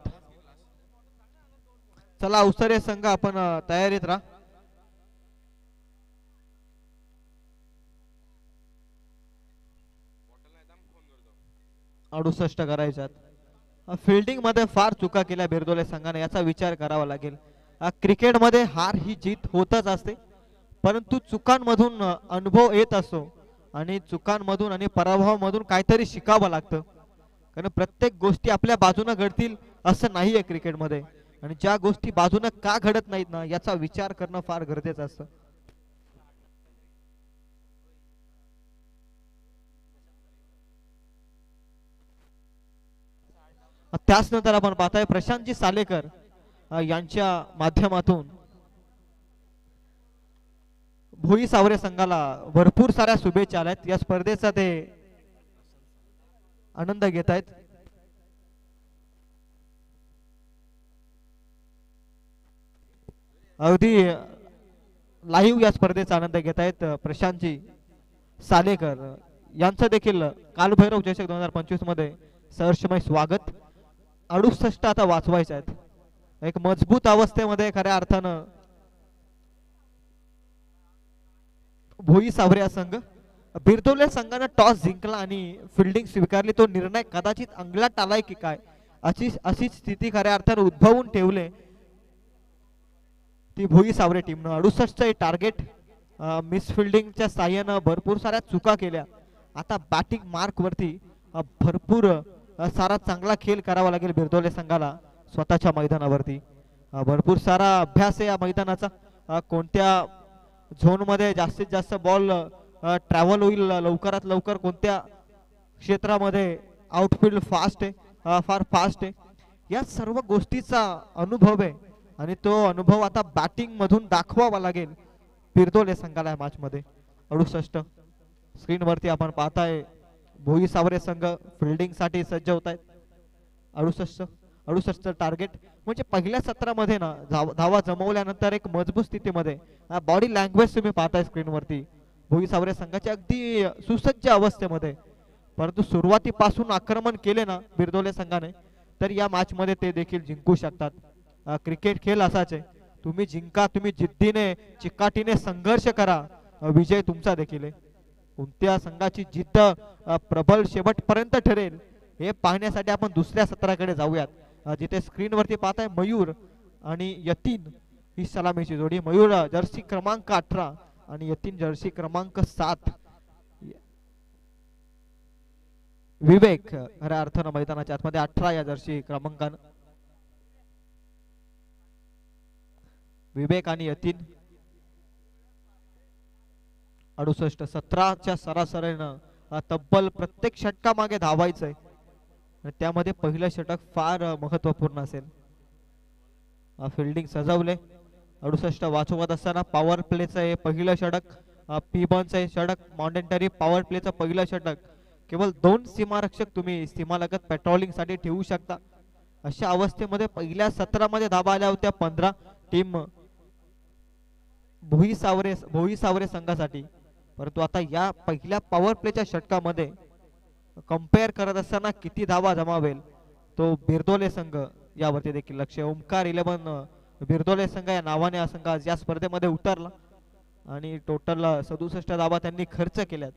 चला उसरे संघ आपण तयारीत राहा. अडुसष्ट करायच्यात. फिल्डिंग मध्ये फार चुका केल्या बिरदोले संघाने, याचा विचार करावा लागेल. क्रिकेटमध्ये हार ही जीत होतच असते, परंतु चुकांमधून अनुभव येत असतो आणि चुकांमधून आणि पराभवामधून काहीतरी शिकावं लागतं. कारण प्रत्येक गोष्टी आपल्या बाजूने घडतील असं नाहीये क्रिकेटमध्ये, आणि ज्या गोष्टी बाजूने का घडत नाहीत ना याचा विचार करणं फार गरजेचं असतं. त्याच नंतर आपण पाहताय प्रशांतजी सालेकर यांच्या माध्यमातून भोई सावरे संघाला भरपूर साऱ्या शुभेच्छा आल्यात. या स्पर्धेचा ते आनंद घेत आहेत. अगदी लाईव्ह या स्पर्धेचा आनंद घेत आहेत प्रशांतजी सालेकर यांचं देखील कालभैरव चषक 2025 मध्ये सहर्षमय स्वागत. 68 आता वाचवायचे आहेत. एक मजबूत अवस्थेमध्ये खऱ्या अर्थानं भोई सावरे संघ. बिरदोले संघाने टॉस जिंकला आणि फिल्डिंग स्वीकारली. तो निर्णय कदाचित अंगलात आलाय की काय अशीच स्थिती खऱ्या अर्थानं उद्भवून ठेवले ती भोई सावरे टीमनं. 68 टार्गेट. मिस फिल्डिंगच्या साह्यानं भरपूर साऱ्या चुका केल्या. आता बॅटिंग मार्क वरती भरपूर सारा चांगला खेळ करावा लागेल बिरदोले संघाला स्वतःच्या मैदानावरती. भरपूर सारा अभ्यास आहे या मैदानाचा. कोणत्या झोन मध्ये जास्तीत जास्त बॉल ट्रॅव्हल होईल लवकरात लवकर, कोणत्या क्षेत्रामध्ये आउटफील्ड फास्ट आहे, फार फास्ट आहे, या सर्व गोष्टीचा अनुभव आहे आणि तो अनुभव आता बॅटिंग मधून दाखवावा लागेल बिरदोले संघाला या मॅच मध्ये. 68 स्क्रीन वरती आपण पाहताय भोई सावरे संघ फिल्डिंग साठी सज्ज होत आहेत. 68 टार्गेट म्हणजे पहिल्या सत्रामध्ये ना धावा जमवल्यानंतर एक मजबूत स्थितीमध्ये बॉडी लँग्वेज तुम्ही पाहताय स्क्रीन वरती भोई सावरे संघाच्या अगदी सुसज्ज अवस्थेमध्ये. परंतु सुरुवातीपासून आक्रमण केले ना बिरदोले संघाने तर या मॅच मध्ये ते देखील जिंकू शकतात. क्रिकेट खेळ असाच आहे. तुम्ही जिंका, तुम्ही जिद्दीने चिकाटीने संघर्ष करा, विजय तुमचा देखील आहे. कोणत्या संघाची जिद्द प्रबल शेवटपर्यंत ठरेल हे पाहण्यासाठी आपण दुसऱ्या सत्राकडे जाऊयात, जिथे स्क्रीन वरती पाहताय मयूर आणि यतीन ही सलामीची जोडी. मयूर जर्सी क्रमांक 18 आणि यतीन जर्सी क्रमांक 7. विवेक खऱ्या अर्थानं मैदानाच्या आतमध्ये 18 या जर्सी क्रमांकानं. विवेक आणि यतीन 68. 17च्या सरासरीनं तब्बल प्रत्येक षटका मागे धावायचंय, त्यामध्ये पहिलं षटक फार महत्वपूर्ण असेल. फिल्डिंग सजवले. 68 वाचवत असताना पॉवर प्लेचं हे पहिलं षटक पिबॉनचं षटक, मॉन्टेनरी पॉवर प्लेचं पहिलं षटक. केवळ 2 सीमारक्षक तुम्ही सीमालगत पेट्रोलिंग साठी ठेवू शकता. अशा अवस्थेमध्ये पहिल्या 17 मध्ये धाबा आल्या होत्या 15 टीम भोई सावरे संघासाठी. परंतु आता या पहिल्या पॉवर प्लेच्या षटकामध्ये कंपेअर करत असताना किती धावा जमावेल तो बिरदोले संघ यावरती देखील लक्ष. ओमकार 11 बिरदोले संघ या नावाने हा संघ या स्पर्धेमध्ये उतरला आणि टोटल 67 धावा त्यांनी खर्च केल्यात.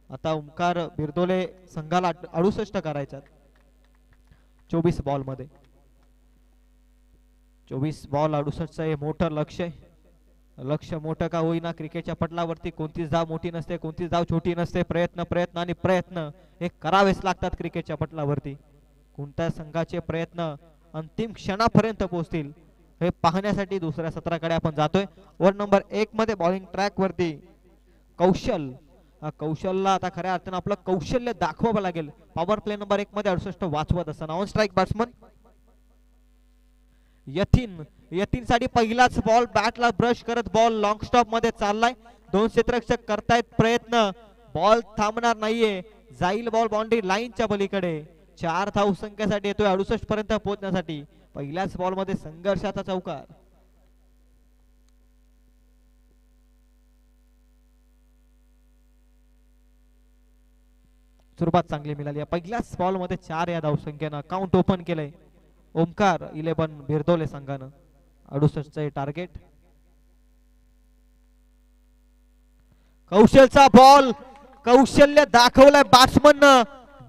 आता ओमकार बिरदोले संघाला 68 करायच्यात 24 बॉल मध्ये. 24 बॉल 68 हे मोठं लक्ष आहे. लक्ष मोठं का होईना क्रिकेटच्या पटलावरती कोणतीच धाव मोठी नसते, कोणतीच धाव छोटी नसते. प्रयत्न आणि प्रयत्न हे करावेच लागतात क्रिकेटच्या पटलावरती. कोणत्या संघाचे प्रयत्न अंतिम क्षणापर्यंत पोहोचतील हे पाहण्यासाठी दुसऱ्या सत्राकडे आपण जातोय. ओव्हर नंबर 1 मध्ये बॉलिंग ट्रॅक वरती कौशल. कौशलला आता खऱ्या अर्थानं आपलं कौशल्य दाखवावं लागेल. पॉवर प्ले नंबर 1 मध्ये 68 वाचवत असताना ऑन स्ट्राईक बॅट्समन यतीन साठी पहिलाच बॉल बॅटला ब्रश करत बॉल लॉंग स्टॉप मध्ये चाललाय. 2 क्षेत्ररक्षक करतायत प्रयत्न, बॉल थांबणार नाहीये, जाईल बॉल बाउंड्री लाईनच्या पलीकडे. 4 धाव संख्येसाठी येतोय 68 पर्यंत पोहोचण्यासाठी. पहिल्याच बॉल मध्ये संघर्षाचा चौकार. सुरुवात चांगली मिळाली. पहिल्याच बॉल मध्ये 4 या धाव संख्येनं काउंट ओपन केलंय ओमकार 11 बिरदोले संघानं. 68 टार्गेट. कौशलचा बॉल, कौशल्य दाखवलाय बॅट्समन.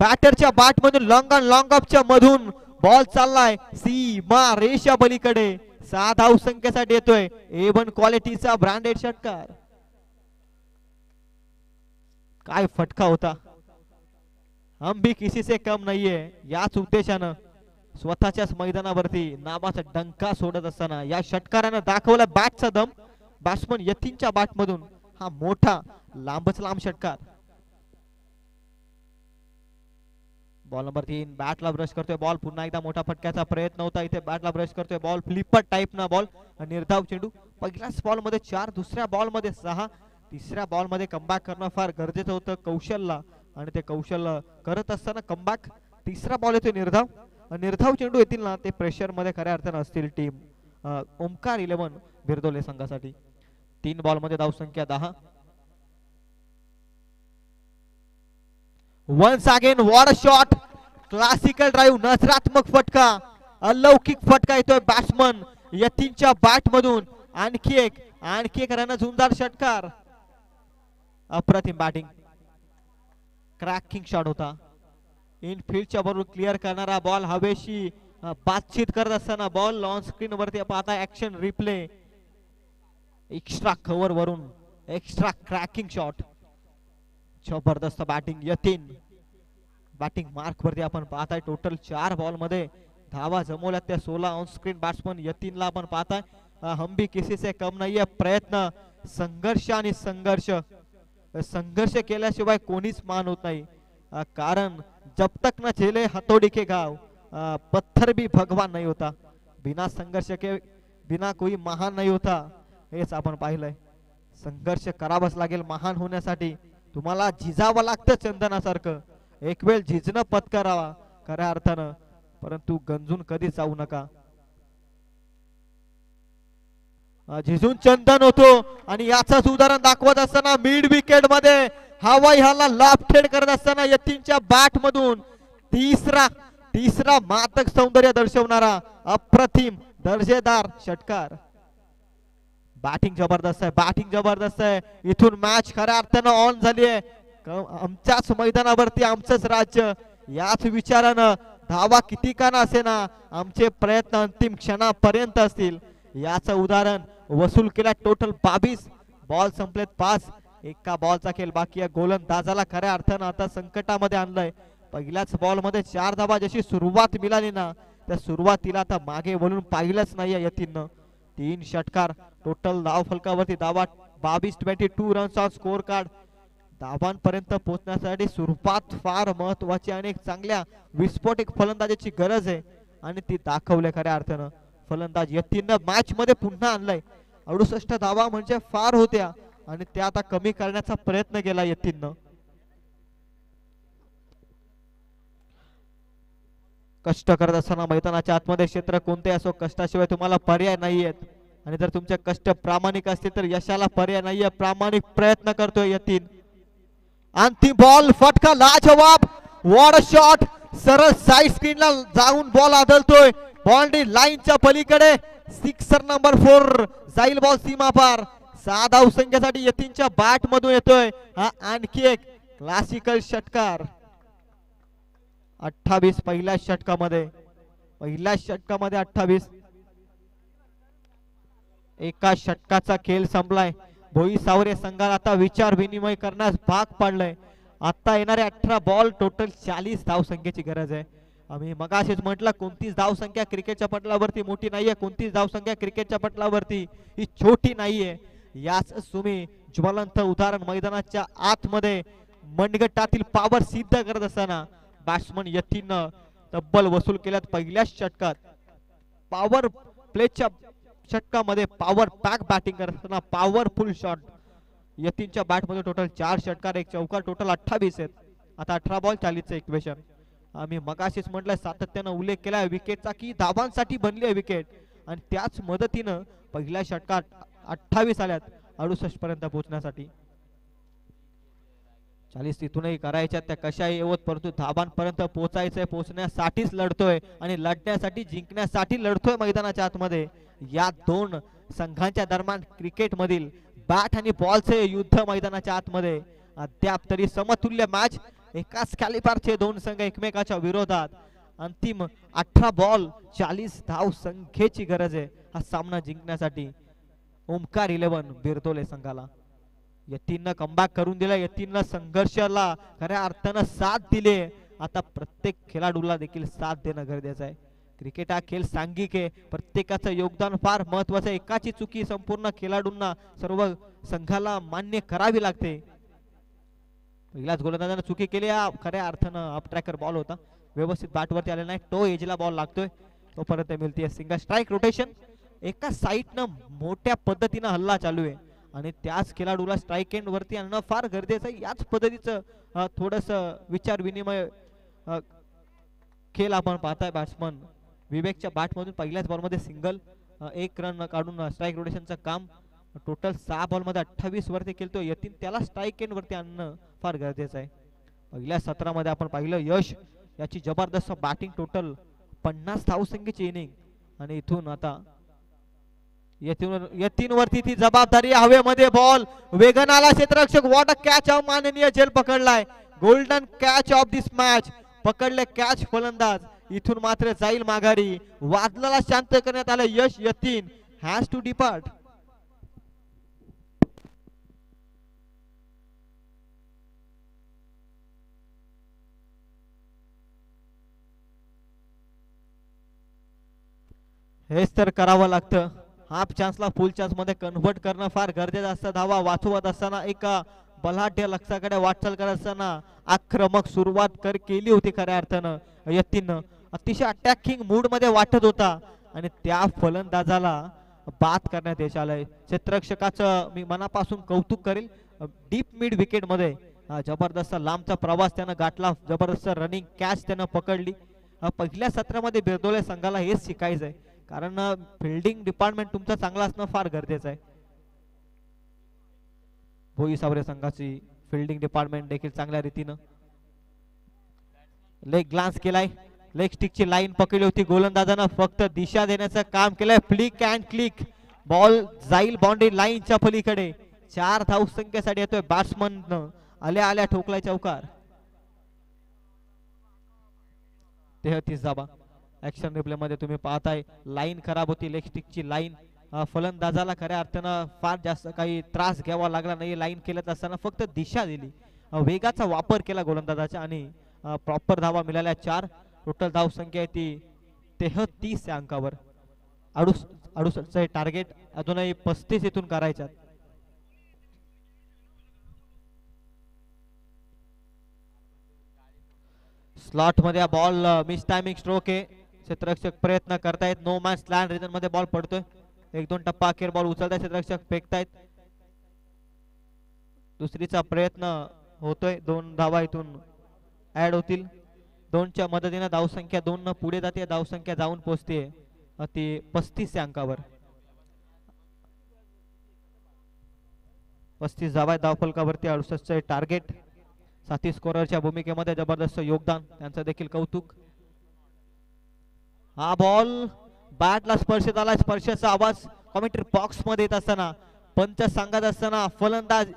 बॅटरच्या बॅट मधून लॉंग ऑफच्या मधून बॉल चाललाय सीमा रेषा पलीकडे. 6 धाव संख्येसाठी येतोय A1 क्वालिटीचा ब्रँडेड षटकार. काय फटका होता. हम भी किसी से कम नाहीये याच उद्देशानं स्वतःच्याच मैदानावरती नामाचा डंका सोडत असताना या षटकारानं दाखवला बॅटचा दम. बॅट्समन यतीनच्या बॅट मधून हा मोठा लांबच लांब षटकार. बॉल नंबर 3 बॅटला ब्रश करतोय बॉल. पुन्हा एकदा मोठा फटक्याचा प्रयत्न होता. इथे बॅटला ब्रश करतोय बॉल. फ्लिपर टाइप ना बॉल. निर्धाव चेंडू. पहिल्याच बॉल मध्ये 4, दुसऱ्या बॉल मध्ये 6, तिसऱ्या बॉल मध्ये कमबॅक करणं फार गरजेचं होतं कौशलला आणि ते कौशल करत असताना कमबॅक. तिसरा बॉल येतोय निर्धाव चेंडू येतील ना ते प्रेशर मध्ये खऱ्या अर्थानं असतील टीम ओमकार 11 बिरदोले संघासाठी. 3 बॉल मध्ये धाव संख्या 10. Once again what a shot. Classical drive, नजरात्मक फटका, अलौकिक फटका येतोय बॅट्समन यतीनच्या बॅट मधून. आणखी एक रन झुंजार षटकार. अप्रतिम बॅटिंग, क्रॅकिंग शॉट होता. इनफिल्डच्या बरोबर क्लिअर करणारा बॉल हवेशी बातचीत करत असताना बॉल ऑन स्क्रीन वरती पाहता. Action replay. एक्स्ट्रा कव्हर वरून एक्स्ट्रा क्रॅकिंग शॉट. जबरदस्त बॅटिंग यतीन. बॅटिंग मार्क वरती आपण पाहताय. टोटल 4 बॉल मध्ये धावा जमवल्या त्या 16 ऑन स्क्रीन बॅट्समन यतीनला आपण पाहताय. हम भी किसी से कम नाहीये. प्रयत्न, संघर्ष आणि संघर्ष केल्याशिवाय कोणीच मान होत नाही. कारण जब तक न झेले हथौड़ी के घाव पत्थर भी भगवान नहीं होता. बिना संघर्ष के बिना कोई महान नहीं होता. हेच आपण पाहिलंय. संघर्ष करावाच लागेल महान होण्यासाठी. तुम्हाला झिजावं लागतं चंदनासारखं. एक वेळ झिजणं पत्करावा खऱ्या अर्थानं, परंतु गंजून कधी जाऊ नका. झिजून चंदन होतो आणि याचंच उदाहरण दाखवत असताना मिड विकेट मध्ये हवाई हल्ला लाभखेड करत असताना यतीनच्या बॅट मधून तिसरा मातक सौंदर्य दर्शवणारा अप्रतिम दर्जेदार षटकार. बॅटिंग जबरदस्त आहे. इथून मॅच खऱ्या अर्थानं ऑन झाली आहे. आमच्याच मैदानावरती आमचंच राज्य. याच विचारानं धावा किती का नसेना आमचे प्रयत्न अंतिम क्षणापर्यंत असतील याचं उदाहरण वसूल केला. Total 22 ball संपलेत. 5 एका बॉलचा खेळ बाकी आहे. गोलंदाजाला खऱ्या अर्थानं आता संकटामध्ये आणलंय. पहिल्याच बॉल मध्ये 4 धावा जशी सुरुवात मिळाली ना त्या सुरुवातीला आता मागे वळून पाहिलंच नाहीये यतीननं. 3 षटकार. टोटल धाव फलकावरती धावा 22 रन्स ऑन स्कोर कार्ड. धावांपर्यंत पोहोचण्यासाठी सुरुवात फार महत्वाची आणि एक चांगल्या विस्फोटक फलंदाजीची गरज आहे आणि ती दाखवले खऱ्या अर्थानं. फलंदाज यतीननं मॅच मध्ये पुन्हा आणलंय. 68 धावा म्हणजे फार होत्या आणि ते आता कमी करण्याचा प्रयत्न केला यतीननं. कष्ट करत असताना मैदानाच्या आतमध्ये क्षेत्र कोणते असो, कष्टाशिवाय तुम्हाला पर्याय नाहीयेत. आणि जर तुमचे कष्ट प्रामाणिक असतील तर यशाला पर्याय नाहीये. प्रामाणिक प्रयत्न करतोय यतीन. अंतिम बॉल, फटका लाजवाब, वॉट शॉट, सरळ साइड स्क्रीनला जाऊन बॉल आदळतोय बाउंड्री लाईनच्या पलीकडे. सिक्सर नंबर 4 जाईल बॉल सीमा पार. 6 धाव संख्येसाठी यतीनच्या बॅट मधून येतोय हा आणखी एक क्लासिकल षटकार. 28 पहिल्या षटकामध्ये 28. एका षटकाचा खेळ संपलाय. भोई सावरे संघाला आता विचार विनिमय करण्यास भाग पाडलंय. आता येणारे 18 बॉल, टोटल 40 धाव संख्येची गरज आहे. आम्ही मगाशीच म्हटलं, कोणतीच धाव संख्या क्रिकेटच्या पटलावरती मोठी नाहीये, कोणतीच धाव संख्या क्रिकेटच्या पटलावरती ही छोटी नाहीये. याच तुम्ही ज्वलंत उदाहरण मैदानाच्या आतमध्ये मनगटातील पॉवर सिद्ध करत असताना बॅट्समन यतीननं तब्बल वसूल केल्यात पहिल्याच षटकात. पॉवर प्लेच्या षटकामध्ये पॉवर पॅक बॅटिंग करत असताना पॉवरफुल शॉट यतीनच्या बॅटमध्ये. टोटल 4 षटकार, 1 चौकार, टोटल 28 आहेत. आता 18 बॉल 40चं इक्वेशन. आम्ही मगाशीच म्हटलं, सातत्यानं उल्लेख केला विकेटचा की धावांसाठी बनली आहे विकेट, आणि त्याच मदतीनं पहिल्या षटकात 28 आल्यात 68 पर्यंत पोहोचण्यासाठी. 40 तिथूनही करायच्या त्या कशाही येवत, परंतु धावांपर्यंत पोहोचायचंय, पोहोचण्यासाठीच लढतोय आणि लढण्यासाठी जिंकण्यासाठी लढतोय मैदानाच्या आतमध्ये. या दोन संघांच्या दरम्यान क्रिकेट मधील बॅट आणि बॉलचे युद्ध मैदानाच्या आतमध्ये अद्याप तरी समतुल्य मॅच. एकाच कॅलिबरचे दोन संघ एकमेकाच्या विरोधात. अंतिम 18 बॉल 40 धाव संख्येची गरज आहे हा सामना जिंकण्यासाठी ओमकार 11 बिरदोले संघाला. यतीननं कमबॅक करून दिला, यतीननं संघर्षाला खऱ्या अर्थानं साथ दिली. आता प्रत्येक खेळाडूला देखील साथ देणं गरजेचं आहे. क्रिकेट हा खेळ सांघिक आहे, प्रत्येकाचं योगदान फार महत्वाचं आहे. एकाची चुकी संपूर्ण खेळाडूंना, सर्व संघाला मान्य करावी लागते. पहिल्याच गोलंदाजाने चुकी केली, खऱ्या अर्थानं अप ट्रॅकर बॉल होता, व्यवस्थित बॅटवरती आलेला नाही, तो एजला बॉल लागतोय, तोपर्यंत मिळते सिंगल स्ट्राइक. रोटेशन एका साईडनं मोठ्या पद्धतीनं हल्ला चालू आहे आणि त्याच खेळाडूला स्ट्राइक एंड वरती आणणं फार गरजेचं आहे. याच पद्धतीचं थोडस विचार विनिमय खेळ आपण पाहताय. बॅट्समन विवेकच्या बॅटमधून पहिल्याच बॉलमध्ये सिंगल, 1 रन काढून स्ट्राइक रोटेशनचं काम. टोटल 6 बॉलमध्ये 28 वरती खेळतो यतीन, त्याला स्ट्राइक एंड वरती आणणं फार गरजेचं आहे. पहिल्या सत्रामध्ये आपण पाहिलं यश याची जबरदस्त बॅटिंग, टोटल 50 धावसंख्येची इनिंग. आणि इथून आता यतीन वरती ती जबाबदारी. हवेमध्ये बॉल, वेगनाला क्षेत्ररक्षक, वॉट अ कॅच ऑफ माननीय झेल पकडलाय. Golden catch of this match, पकडले कॅच फलंदाज. इथून मात्र जाईल माघारी. वादळाला शांत करण्यात आलं. Yash Yatin has to depart. हेच तर करावं लागतं. हाफ चान्सला फुल चान्स मध्ये कन्व्हर्ट करणं फार गरजेचं असतं. धावा वाचवत असताना एका बलाढ्य लक्ष्याकडे वाटचाल करत असताना आक्रमक सुरुवात केली होती खऱ्या अर्थानं यतीननं. अतिशय अटॅकिंग मूड मध्ये वाटत होता आणि त्या फलंदाजाला बाद करण्यात यश आलंय. क्षेत्ररक्षकाचं मी मनापासून कौतुक करेल. डीप मिड विकेट मध्ये जबरदस्त लांबचा प्रवास त्यानं गाठला, जबरदस्त रनिंग कॅच त्यानं पकडली. पहिल्या सत्रामध्ये बिरदोले संघाला हेच शिकायचंय, कारण फिल्डिंग डिपार्टमेंट तुमचं चांगलं असणं फार गरजेचं आहे. भोई सावरे संघाची फिल्डिंग डिपार्टमेंट देखील चांगल्या रीतीनं लेग ग्लान्स केलाय. लेग स्टिकची लाईन पकडली होती, गोलंदाजानं फक्त दिशा देण्याचं काम केलंय. फ्लिक अँड क्लिक, बॉल जाईल बाउंड्री लाईनच्या पलीकडे. 4 धाव संख्येसाठी येतोय बॅट्समन, आल्या आल्या ठोकलाय चौकार. 33 धावा. ऍक्शन रिप्ले मध्ये तुम्ही पाहताय लाईन खराब होती, लेग स्टिकची लाईन. फलंदाजाला खऱ्या अर्थानं फार जास्त काही त्रास घ्यावा लागला नाही. लाईन केलं असताना फक्त दिशा दिली, वेगाचा वापर केला गोलंदाजाचा आणि प्रॉपर धावा मिळाल्या 4. टोटल धाव संख्या आहे ती 33 या अंकावर. 68 हे टार्गेट, अजूनही 35 इथून करायच्यात. स्लॉट मध्ये बॉल मिस टायमिंग स्ट्रोक आहे. क्षेत्ररक्षक प्रयत्न करतायत. नो मॅच लँड रिजन मध्ये बॉल पडतोय. 1-2 टप्पा अखेर बॉल उचलतायत, क्षेत्ररक्षक फेकतायत. दुसरीचा प्रयत्न होतोय, 2 धावा इथून ऍड होतील. 2च्या मदतीने धावसंख्या 2 न पुढे जाते, धावसंख्या जाऊन पोहोचते ती 35 या अंकावर. 35 धावा आहेत धावफलकावरती. 68 टार्गेट. साथी स्कोररच्या भूमिकेमध्ये जबरदस्त योगदान, त्यांचं देखील कौतुक. हा बॉल बॅटला स्पर्श झाला, स्पर्शाचा आवाज कॉमेंट्री बॉक्स मध्ये येत असताना, पंच सांगत असताना फलंदाज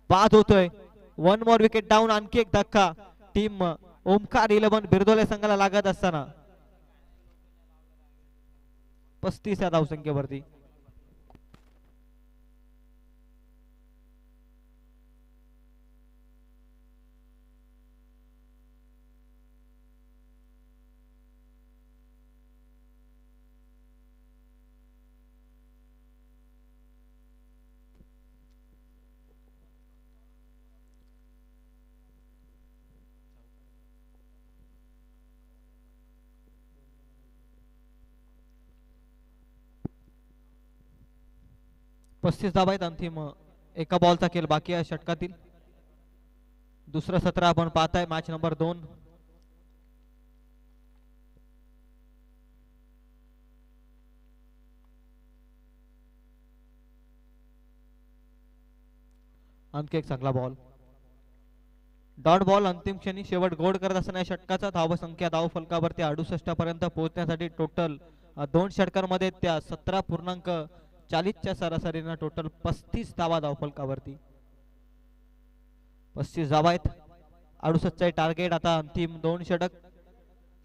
बाद होतोय. 1 मोर विकेट डाऊन. आणखी एक धक्का टीम ओमकार 11 बिरदोले संघाला लागत असताना 35 या धावसंख्येवरती. पस्तीस धावा आहेत. अंतिम एका बॉलचा खेळ बाकी आहे षटकातील. दुसरं सत्र आपण पाहताय, मॅच नंबर 2. आणखी एक चांगला बॉल, डॉट बॉल. अंतिम क्षणी शेवट गोड करत असताना षटकाचा धावसंख्या धावफलकावरती 68 पर्यंत पोहोचण्यासाठी टोटल 2 षटकांमध्ये त्या 17.40च्या सरासरीने टोटल 35 धावा धावफलकावरती. 35 धावा आहेत, 68 टार्गेट. आता अंतिम 2 षटक,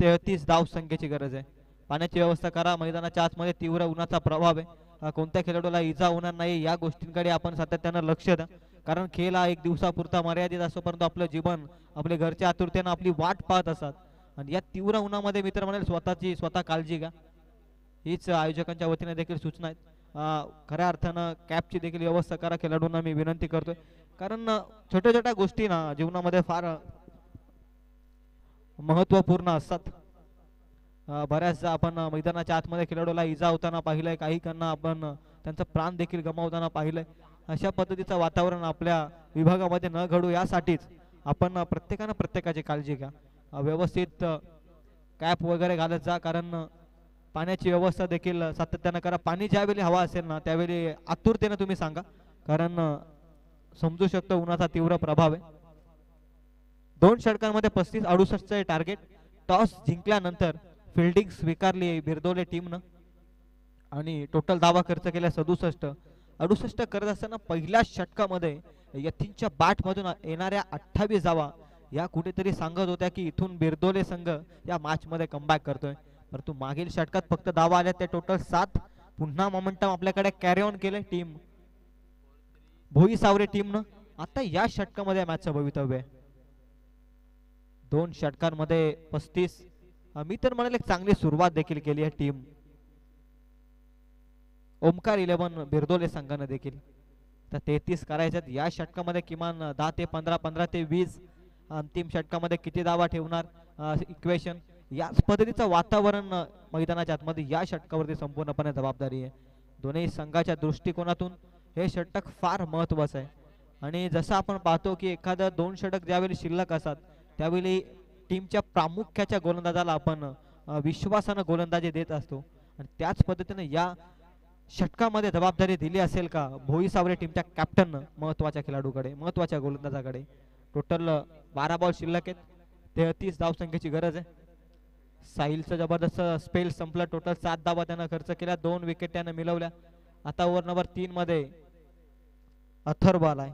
33 धाव संख्येची गरज आहे. पाण्याची व्यवस्था करा. मैदानाच्या आतमध्ये तीव्र उन्हाचा प्रभाव आहे, कोणत्या खेळाडूला इजा होणार नाही या गोष्टींकडे आपण सातत्यानं लक्ष द्या. कारण खेळ हा 1 दिवसापुरता मर्यादित असतो, परंतु आपलं जीवन आपले घरच्या आतुरतेनं आपली वाट पाहत असतात. आणि या तीव्र उन्हामध्ये मित्र म्हणेल स्वतः काळजी घ्या, हीच आयोजकांच्या वतीने देखील सूचना आहेत. खऱ्या अर्थानं कॅपची देखील व्यवस्था करा खेळाडूंना मी विनंती करतोय. कारण छोट्या छोट्या गोष्टी ना जीवनामध्ये फार महत्वपूर्ण असतात. बऱ्याचदा आपण मैदानाच्या आतमध्ये खेळाडूला इजा होताना पाहिलंय, काही काहींना आपण त्यांचा प्राण देखील गमावताना पाहिलंय. अशा पद्धतीचं वातावरण आपल्या विभागामध्ये न घडू यासाठीच आपण प्रत्येकानं प्रत्येकाची काळजी घ्या. व्यवस्थित कॅप वगैरे घालत जा, कारण पाण्याची व्यवस्था देखील सातत्यानं करा. पाणी ज्यावेळी हवा असेल ना त्यावेळी आतुरतेनं तुम्ही सांगा, कारण समजू शकतो उन्हाचा तीव्र प्रभाव आहे. 2 षटकांमध्ये 35-68 टार्गेट. टॉस जिंकल्यानंतर फिल्डिंग स्वीकारली बिरदोले टीमनं आणि टोटल धावा खर्च केल्या 67. 68 करत असताना पहिल्या षटकामध्ये यतीनच्या बॅटमधून येणाऱ्या 28 धावा या कुठेतरी सांगत होत्या की इथून बिरदोले संघ या मॅचमध्ये कमबॅक करतोय. परंतु मागील षटकात फक्त धावा आल्या त्या टोटल 7. पुन्हा मोमेंटम आपल्याकडे कॅरी ऑन केले टीम भोई सावरे टीमनं. आता या षटकामध्ये मॅचचं भवितव्य आहे. 2 षटकांमध्ये 35. मी तर म्हणाल एक चांगली सुरुवात देखील केली आहे टीम ओमकार 11 बिरदोले संघाने देखील. तर 33 करायच्यात या षटकामध्ये, किमान 10 ते 15, 15 ते 20. अंतिम षटकामध्ये किती धावा ठेवणार इक्वेशन, याच पद्धतीचं वातावरण मैदानाच्या आतमध्ये या षटकावरती संपूर्णपणे जबाबदारी आहे. दोन्ही संघाच्या दृष्टिकोनातून हे षटक फार महत्त्वाचं आहे. आणि जसं आपण पाहतो की एखादं 2 षटक ज्यावेळी शिल्लक असतात त्यावेळी टीमच्या प्रामुख्याच्या गोलंदाजाला आपण विश्वासानं गोलंदाजी देत असतो. आणि त्याच पद्धतीने या षटकामध्ये जबाबदारी दिली असेल का भोई सावरे टीमच्या कॅप्टननं महत्त्वाच्या खेळाडूकडे, महत्त्वाच्या गोलंदाजाकडे. टोटल 12 बॉल शिल्लक आहेत, 33 धावसंख्येची गरज आहे. साहिलचं जबरदस्त स्पेल संपलं. टोटल 7 धावा त्यानं खर्च केल्या, 2 विकेट त्यानं मिळवल्या. आता ओव्हर नंबर 3 मध्ये अथर्व आलाय.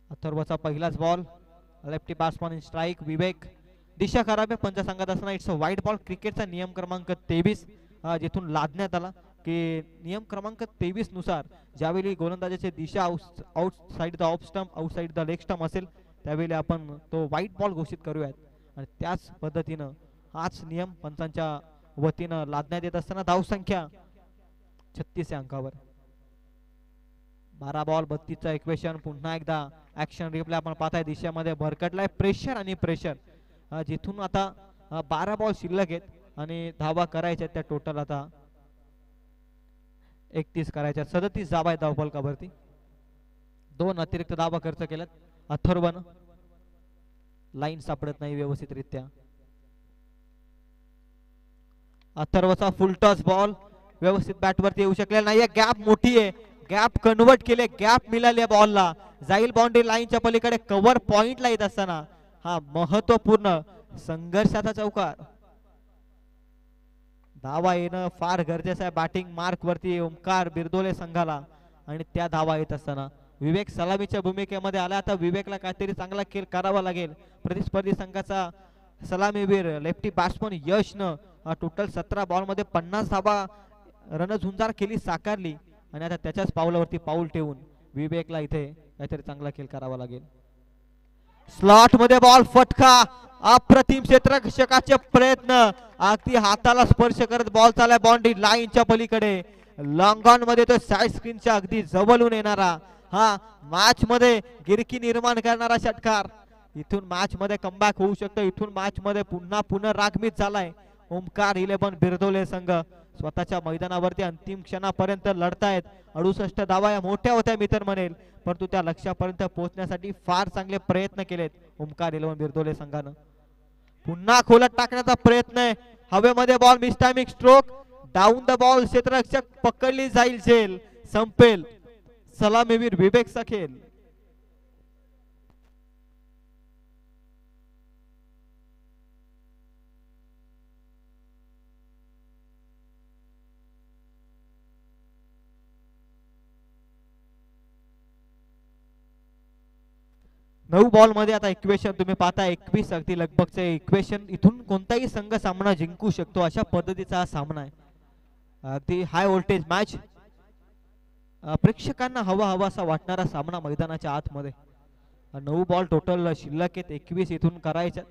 अथर्वचा पहिलाच ball, lefty batsman in strike. Vivek दिशा खराब आहे पंच सांगत असताना इट्स अ वाईट बॉल. क्रिकेटचा नियम क्रमांक 23 जिथून लादण्यात आला की नियम क्रमांक 23 नुसार ज्यावेळी गोलंदाजाची दिशा outside the off stump, outside the leg stump असेल त्यावेळी आपण तो वाईट बॉल घोषित करूयात. आणि त्याच पद्धतीनं हाच नियम पंचांच्या वतीनं लादण्यात येत असताना धावसंख्या 36 या अंकावर. 12 बॉल 32चा इक्वेशन. पुन्हा एकदा ऍक्शन रिप्ले आपण पाहताय, दिशेमध्ये भरकटलाय. प्रेशर आणि प्रेशर जिथून आता 12 बॉल शिल्लक आहेत आणि धावा करायच्या त्या टोटल आता 31 करायच्या. 37 धावा आहेत धावफलकावरती. 2 अतिरिक्त धावा खर्च केल्यात. अथर्वन लाईन सापडत नाही व्यवस्थितरित्या. अथर्वचा फुल टॉस बॉल व्यवस्थित बॅट वरती येऊ शकलेला नाहीये. गॅप मोठी आहे, गॅप कन्वर्ट केले, गॅप मिळाली बॉलला. जाईल बाउंड्री लाईनच्या पलीकडे कव्हर पॉइंटला येत असताना हा महत्वपूर्ण संघर्षाचा चौकार. धावा येणं फार गरजेचं आहे बॅटिंग मार्क वरती ओमकार बिरदोले संघाला. आणि त्या धावा येत असताना विवेक सलामीच्या भूमिकेमध्ये आला. आता विवेकला काहीतरी चांगला खेळ करावा लागेल. प्रतिस्पर्धी संघाचा सलामीवीर लेफ्टी बॅट्समन यशनं टोटल 17 बॉल मध्ये 50 धावा रणझुंजार केली साकारली. आणि आता त्याच्याच पावलावरती पाऊल ठेवून विवेकला इथे काहीतरी चांगला खेळ करावा लागेल. स्लॉट मध्ये बॉल फटका, अप्रतिम क्षेत्ररक्षकाचे प्रयत्न, अगदी हाताला स्पर्श करत बॉल चालला बाउंड्री लाईनच्या पलीकडे. लॉंग ऑन मध्ये तो साइड स्क्रीनच्या अगदी जवळून येणारा हा मॅच मध्ये गिरकी निर्माण करणारा षटकार. इथून मॅच मध्ये कमबॅक होऊ शकतो. इथून मॅच मध्ये पुन्हा पुनरागमित झालाय ओमकार 11 बिरदोले संघ. स्वतःच्या मैदानावरती अंतिम क्षणापर्यंत लढतायत. 68 धावा या मोठ्या होत्या मी तर म्हणेल, परंतु त्या लक्ष्यापर्यंत पोहोचण्यासाठी फार चांगले प्रयत्न केलेत ओमकार 11 बिरदोले संघानं. पुन्हा खोलत टाकण्याचा प्रयत्न आहे. हवेमध्ये ball mistiming stroke, down the ball, क्षेत्ररक्षक पकडली जाईल, झेल संपेल. सलामीवीर विवेकचा खेळ. नऊ बॉल मध्ये आता इक्वेशन तुम्ही पाहता 21 अगदी लगभगचे इक्वेशन. इथून कोणताही संघ सामना जिंकू शकतो अशा पद्धतीचा हा सामना आहे. अगदी हाय व्होल्टेज मॅच, प्रेक्षकांना हवा असा वाटणारा सामना मैदानाच्या आतमध्ये. 9 बॉल टोटल शिल्लक आहेत, 21 इथून करायच्या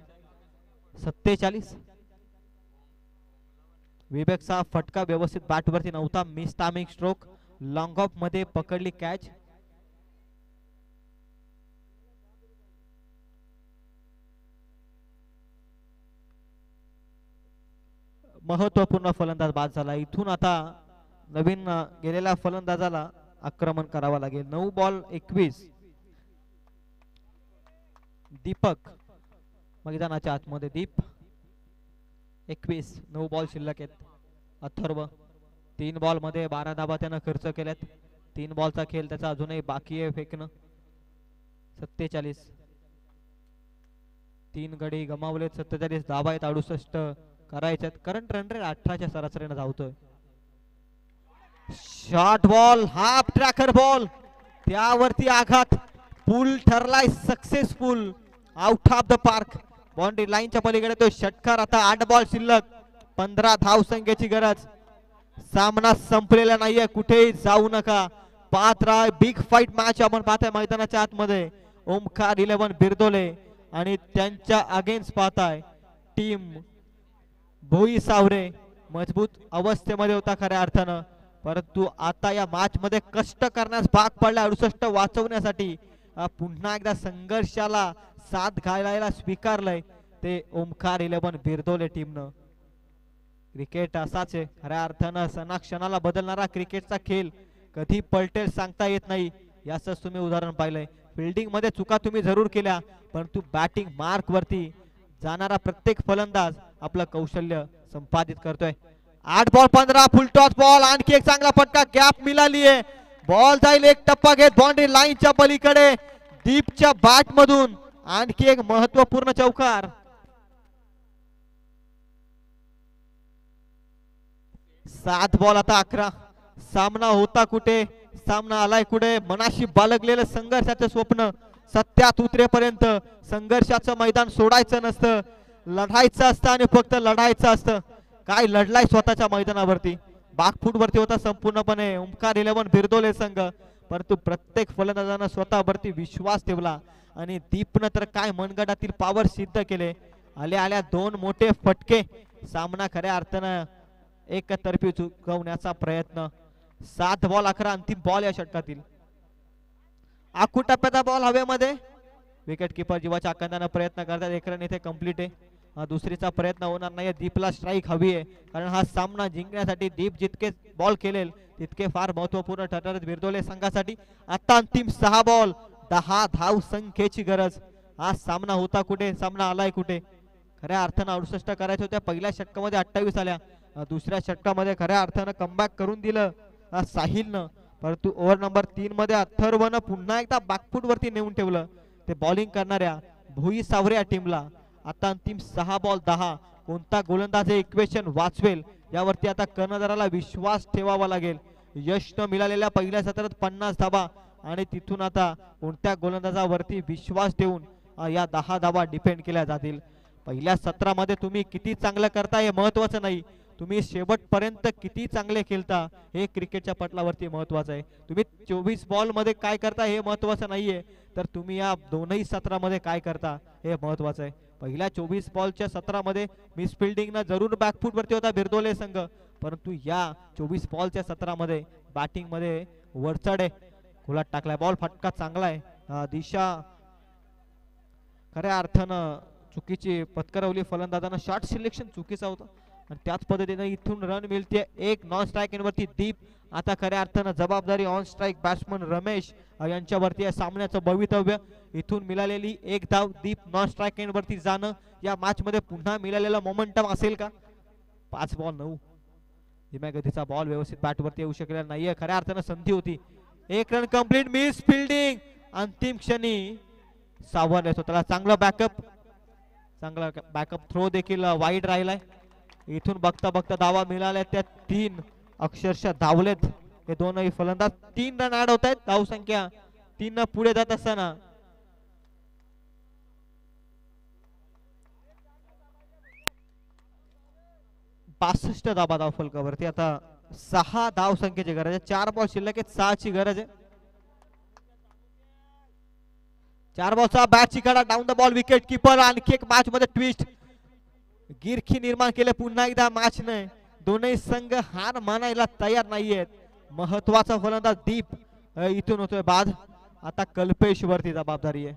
47. विवेकचा फटका व्यवस्थित बॅट वरती नव्हता, miss timing stroke, long of मध्ये पकडली कॅच. महत्वपूर्ण फलंदाज बाद झाला. इथून आता नवीन गेलेल्या फलंदाजाला आक्रमण करावं लागेल. 9 बॉल 21. दीपक मैदानाच्या आतमध्ये, दीप 21. 9 बॉल शिल्लक आहेत. अथर्व 3 बॉल मध्ये 12 धावा त्यानं खर्च केल्यात. 3 बॉलचा खेळ त्याचा अजूनही बाकी आहे फेकणं. 47. 3 गडी गमावलेत, 47 धावा आहेत, 68 करायच्यात. करंट रन रेट 18च्या सरासरीने धावतोय. Short ball, half tracker ball, त्यावरती आघात, पूल ठरलाय successful, out of the park. Boundary लाईनच्या पलीकडे तो षटकार. आता 8 बॉल शिल्लक, 15 धाव संख्येची गरज. सामना संपलेला नाहीये, कुठेही जाऊ नका, पाहत राहा. बिग फाईट मॅच आपण पाहताय मैदानाच्या आतमध्ये. ओमकार 11 बिरदोले आणि त्यांच्या अगेन्स्ट पाहताय टीम भोई सावरे. मजबूत अवस्थेमध्ये होता खऱ्या अर्थानं, परंतु आता या मॅच मध्ये कष्ट करण्यास भाग पडला. 68 वाचवण्यासाठी पुन्हा एकदा संघर्षाला साथ घालायला स्वीकारलंय ते ओमकार 11 बिरदोले टीमनं. क्रिकेट असाच आहे खऱ्या अर्थानं, सणाक्षणाला बदलणारा क्रिकेटचा खेळ, कधी पलटेल सांगता येत नाही. याचंच तुम्ही उदाहरण पाहिलंय. फिल्डिंग मध्ये चुका तुम्ही जरूर केल्या, परंतु बॅटिंग मार्क वरती जाणारा प्रत्येक फलंदाज आपलं कौशल्य संपादित करतोय. 8 बॉल 15, फुल टॉस बॉल, आणखी एक चांगला फटका, गॅप मिळाली आहे. बॉल जाईल एक टप्पा घेत बाउंड्री लाईनच्या पलीकडे. दीपच्या बॅट मधून आणखी एक महत्वपूर्ण चौकार. 7 बॉल आता 11. सामना होता कुठे, सामना आलाय कुठे. मनाशी बाळगलेलं संघर्षाचं स्वप्न सत्यात उतरेपर्यंत संघर्षाचं मैदान सोडायचं नसतं, लढायचं असतं आणि फक्त लढायचं असतं. काय लढलाय स्वतःच्या मैदानावरती, बागफूट वरती होता संपूर्णपणे ओमकार 11 बिरदोले संघ, परंतु प्रत्येक फलंदाजानं स्वतःवरती विश्वास ठेवला. आणि दीपनं तर काय मनगटातील पॉवर सिद्ध केले. आल्या 2 मोठे फटके, सामना खऱ्या अर्थानं एकतर्फी चुकवण्याचा प्रयत्न. 7 बॉल 11 अंतिम बॉल या षटकातील. आखू टप्प्याचा बॉल हवेमध्ये, विकेट किपर जीवाच्या आकांताने प्रयत्न करतात. 1 रन इथे कंप्लीट आहे. दुसरीचा प्रयत्न होणार नाही. दीपला स्ट्राईक हवी आहे, कारण हा सामना जिंकण्यासाठी दीप जितके बॉल खेळेल तितके फार महत्वपूर्ण ठरणार बिरदोले संघासाठी. आता अंतिम 6 बॉल 10 धाव संख्येची गरज. हा सामना होता कुठे, सामना आलाय कुठे. खऱ्या अर्थानं 68 करायच्या होत्या, पहिल्या षटकामध्ये 28 आल्या. दुसऱ्या षटकामध्ये खऱ्या अर्थानं कमबॅक करून दिलं साहिलनं, परंतु ओव्हर नंबर 3 मध्ये अथर्वनं पुन्हा एकदा बॅकफूट वरती नेऊन ठेवलं ते बॉलिंग करणाऱ्या भोई सावरे या टीमला. आता अंतिम 6 बॉल 10. कोणता गोलंदाज हे इक्वेशन वाचवेल यावरती आता कर्णधाराला विश्वास ठेवावा लागेल. यश न मिळालेल्या पहिल्या सत्रात 50 धावा आणि तिथून आता कोणत्या गोलंदाजावरती विश्वास ठेवून या 10 धावा डिपेंड केल्या जातील. पहिल्या सत्रामध्ये तुम्ही किती चांगलं करता हे महत्वाचं नाही, तुम्ही शेवटपर्यंत किती चांगले खेळता हे क्रिकेटच्या पटलावरती महत्वाचं आहे. तुम्ही 24 बॉल मध्ये काय करता हे महत्वाचं नाहीये, तर तुम्ही या दोनही सत्रामध्ये काय करता हे महत्वाचं आहे. पहिल्या 24 बॉलच्या सत्रामध्ये मिस फिल्डिंगनं जरूर बॅकफूट वरती होता बिरदोले संघ, परंतु या 24 बॉलच्या सत्रामध्ये बॅटिंग मध्ये वरचढ आहे. खुला टाकलाय बॉल, फटका चांगला आहे. दिशा खऱ्या अर्थानं चुकीची पत्करवली फलंदाजांना, शॉट सिलेक्शन चुकीचा होता आणि त्याच पद्धतीने इथून रन मिळते. एक नॉन स्ट्राइक वरती दीप. आता खऱ्या अर्थानं जबाबदारी ऑन स्ट्राइक बॅट्समन रमेश यांच्यावरती या सामन्याचं भवितव्य. इथून मिळालेली एक धाव दीप नॉन स्ट्राइक वरती जाणं या मॅच मध्ये पुन्हा मिळालेला मोमेंटम असेल का. 5 बॉल 9. धीम्या गतीचा बॉल व्यवस्थित बॅट वरती येऊ शकलेला नाहीये. खऱ्या अर्थानं संधी होती. 1 रन कंप्लीट. मिस फिल्डिंग अंतिम क्षणी सावरले होतो त्याला. चांगला बॅकअप थ्रो देखील वाईड राहिलाय. इथून बघता बघता धावा मिळाल्या त्या 3 अक्षरशः धावलेत हे दोनही फलंदाज. 3 रन ऍड होत आहेत. धाव संख्या 3 पुढे जात असताना 62 धाबा धाव फलकावरती. आता 6 धाव संख्येची गरज आहे. 4 बॉल शिल्लक आहेत, 6 ची गरज आहे. 4 बॉल 6. बॅट चिकाडा down the ball. Wicket keeper. आणखी एक मॅच मध्ये ट्विस्ट गिरखी निर्माण केले पुन्हा एकदा मॅच ने. दोनही संघ हार मानायला तयार नाहीयेत. महत्वाचा फलंदाज दीप इथून होतोय बाद. आता कल्पेश वरती जबाबदारी आहे.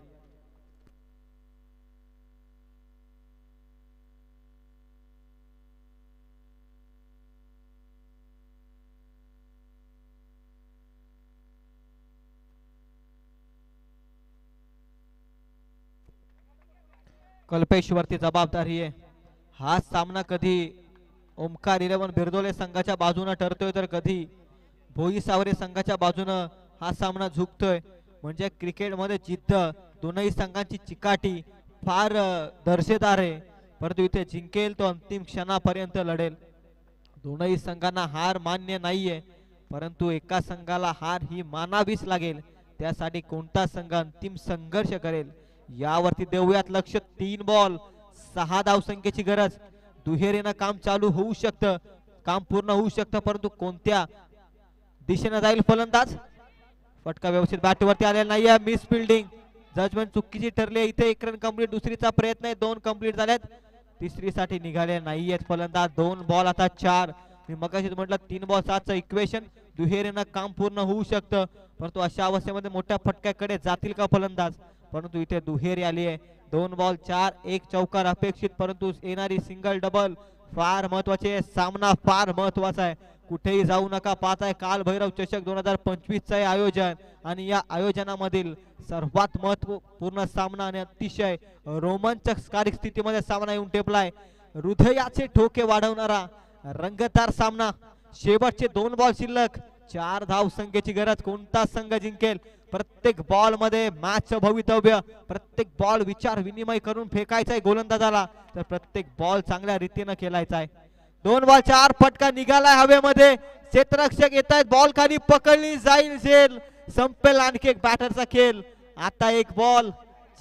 कल्पेश वरती जबाबदारी आहे. हा सामना कधी ओमकार 11 बिरदोले संघाच्या बाजूने ठरतोय तर कधी भोई सावरे संघाच्या बाजूने हा सामना झुकतोय. म्हणजे क्रिकेटमध्ये जिद्द, दोनही संघांची चिकाटी फार दर्जेदार आहे, परंतु इथे जिंकेल तो अंतिम क्षणापर्यंत लढेल. दोनही संघांना हार मान्य नाहीये, परंतु एका संघाला हार ही मानावीच लागेल. त्यासाठी कोणता संघ अंतिम संघर्ष करेल यावरती देऊयात लक्ष. 3 बॉल 6 धाव संख्येची गरज. दुहेरीनं काम चालू होऊ शकतं, काम पूर्ण होऊ शकतं, परंतु कोणत्या दिशेने जाईल फलंदाज. फटका व्यवस्थित बॅटवरती आलेला नाहीये. मिस फिल्डिंग जजमेंट चुकीची ठरली. इथे 1 रन कंप्लीट. दुसरीचा प्रयत्न आहे. 2 कंप्लीट झालेत. तिसरीसाठी निघाले नाहीयेत फलंदाज. 2 बॉल आता 4. मी मगाशीच म्हटलं 3 बॉल 7चं इक्वेशन दुहेरीनं काम पूर्ण होऊ शकतं, परंतु अशा अवस्थेमध्ये मोठ्या फटक्याकडे जातील का फलंदाज. परंतु इथे दुहेरी आली आहे. 2 बॉल 4. 1 चौकार अपेक्षित, परंतु येणारी सिंगल डबल फार महत्वाची आहे. सामना फार महत्वाचा आहे. कुठेही जाऊ नका. पाहत आहे काल भैरव चषक 2025 चे आयोजन आणि या आयोजनामधील सर्वात महत्वपूर्ण सामना आणि अतिशय रोमांचकारी स्थितीमध्ये सामना येऊन टेपलाय. हृदयाचे ठोके वाढवणारा रंगतदार सामना. शेवटचे 2 बॉल शिल्लक. 4 धाव संख्येची गरज. कोणता संघ जिंकेल. प्रत्येक बॉल मध्ये मॅच भवितव्य. प्रत्येक बॉल विचार विनिमय करून फेकायचा आहे गोलंदाजाला, तर प्रत्येक बॉल चांगल्या रीतीने खेळायचा आहे. 2 बॉल 4. फटका निघालाय हवेमध्ये. क्षेत्ररक्षक येत आहेत. बॉल खाली पकडली जाईल, झेल संपेल आणखी एक बॅटरचा खेळ. आता 1 बॉल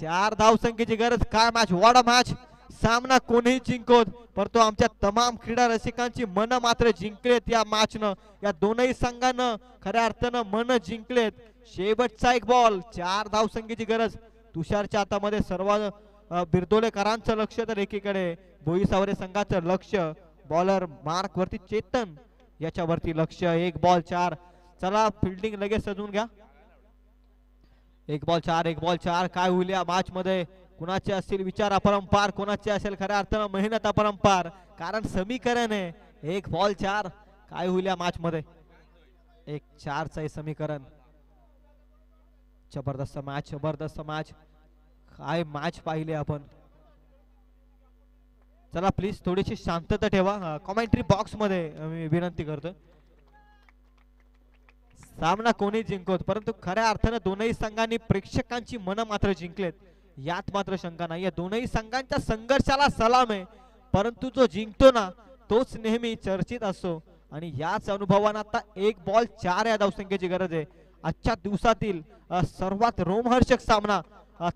4 धाव संख्येची गरज. काय मॅच, वॉट अ मॅच. सामना कोणीही जिंकोत, परंतु आमच्या तमाम क्रीडा रसिकांची मन मात्र जिंकलेत या मॅचनं. या दोनही संघानं खऱ्या अर्थानं मन जिंकलेत. शेवटचा 1 बॉल 4 धाव संख्येची गरज. तुषारच्या हातामध्ये सर्व बिरदोलेकरांचं लक्ष, तर एकीकडे भोई सावरे संघाचं लक्ष. बॉलर मार्क वरती चेतन याच्यावरती लक्ष. 1 बॉल 4. चला फिल्डिंग लगेच सजून घ्या. 1 बॉल 4. 1 बॉल 4. काय होईल या मॅच मध्ये. कुणाचे असतील विचार अपरंपार, कोणाचे असेल खऱ्या अर्थानं मेहनत अपरंपार, कारण समीकरण आहे. 1 बॉल 4. काय होईल या मॅच मध्ये. 1-4 हे समीकरण. जबरदस्त मॅच, जबरदस्त मॅच. काय मॅच पाहिले आपण. चला प्लीज थोडीशी शांतता ठेवा कॉमेंट्री बॉक्स मध्ये, मी विनंती करतोय. सामना कोणी जिंकवत, परंतु खऱ्या अर्थाने दोनही संघांनी प्रेक्षकांची मन मात्र जिंकलेत, यात मात्र शंका नाहीये. दोनही संघांच्या संघर्षाला सलाम आहे, परंतु जो जिंकतो ना तोच नेहमी चर्चित असतो. आणि याच अनुभवानं आता 1 बॉल 4 या धावसंख्येची गरज आहे. आजच्या दिवसातील सर्वात रोमहर्षक सामना,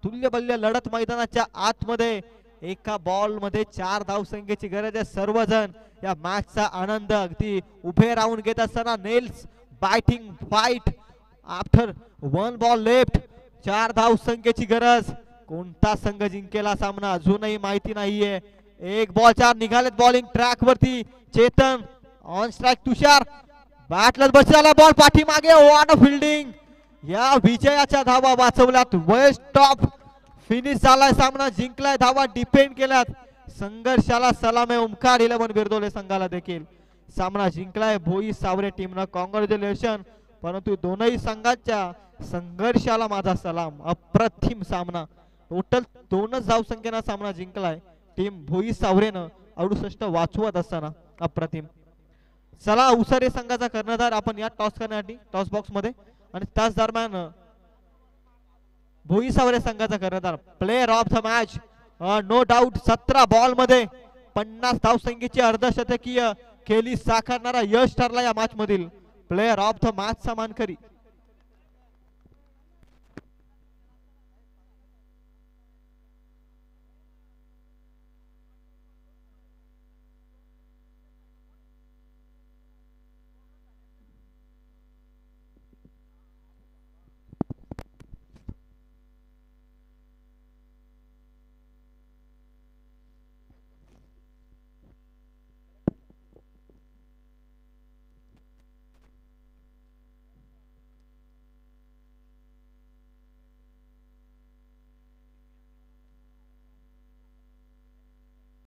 तुल्यबल्य लढत मैदानाच्या आतमध्ये एका बॉल मध्ये 4 धावसंख्येची गरज आहे. सर्वजण या मॅचचा आनंद अगदी उभे राहून घेत असताना nails batting fight after 1 ball left. 4 धावसंख्येची गरज. कोणता संघ जिंकेला सामना अजूनही माहिती नाहीये. 1 बॉल 4 निघालेत बॉलिंग ट्रॅक वरती. चेतन ऑन स्ट्राइक, तुषार बॅटलाच बसला बॉल पाठीमागे. What a fielding. या विजयाच्या धावा वाचवल्यात. वेस्ट ऑफ फिनिश झालाय, सामना जिंकलाय, धावा डिपेंड केल्यात. संघर्षाला सलाम आहे ओमकार 11 बिरदोले संघाला देखील. सामना जिंकलाय भोई सावरे टीमनं, कॉंग्रॅच्युलेशन. परंतु दोनही संघाच्या संघर्षाला माझा सलाम. अप्रतिम सामना. टोटल 2च धावसंख्येनं सामना जिंकलाय टीम भोई सावरेनं 68 वाचवत असताना. अप्रतिम. चला उसरे संघाचा कर्णधार आपण या टॉस करण्यासाठी टॉस बॉक्स मध्ये, आणि त्याच दरम्यान भोई सावरे संघाचा कर्णधार player of the match no doubt. 17 ball मध्ये 50 धावसंख्येची अर्धशतकीय खेळी साकारणारा यश ठरला या मॅच मधील प्लेयर ऑफ द मॅच चा मानकरी.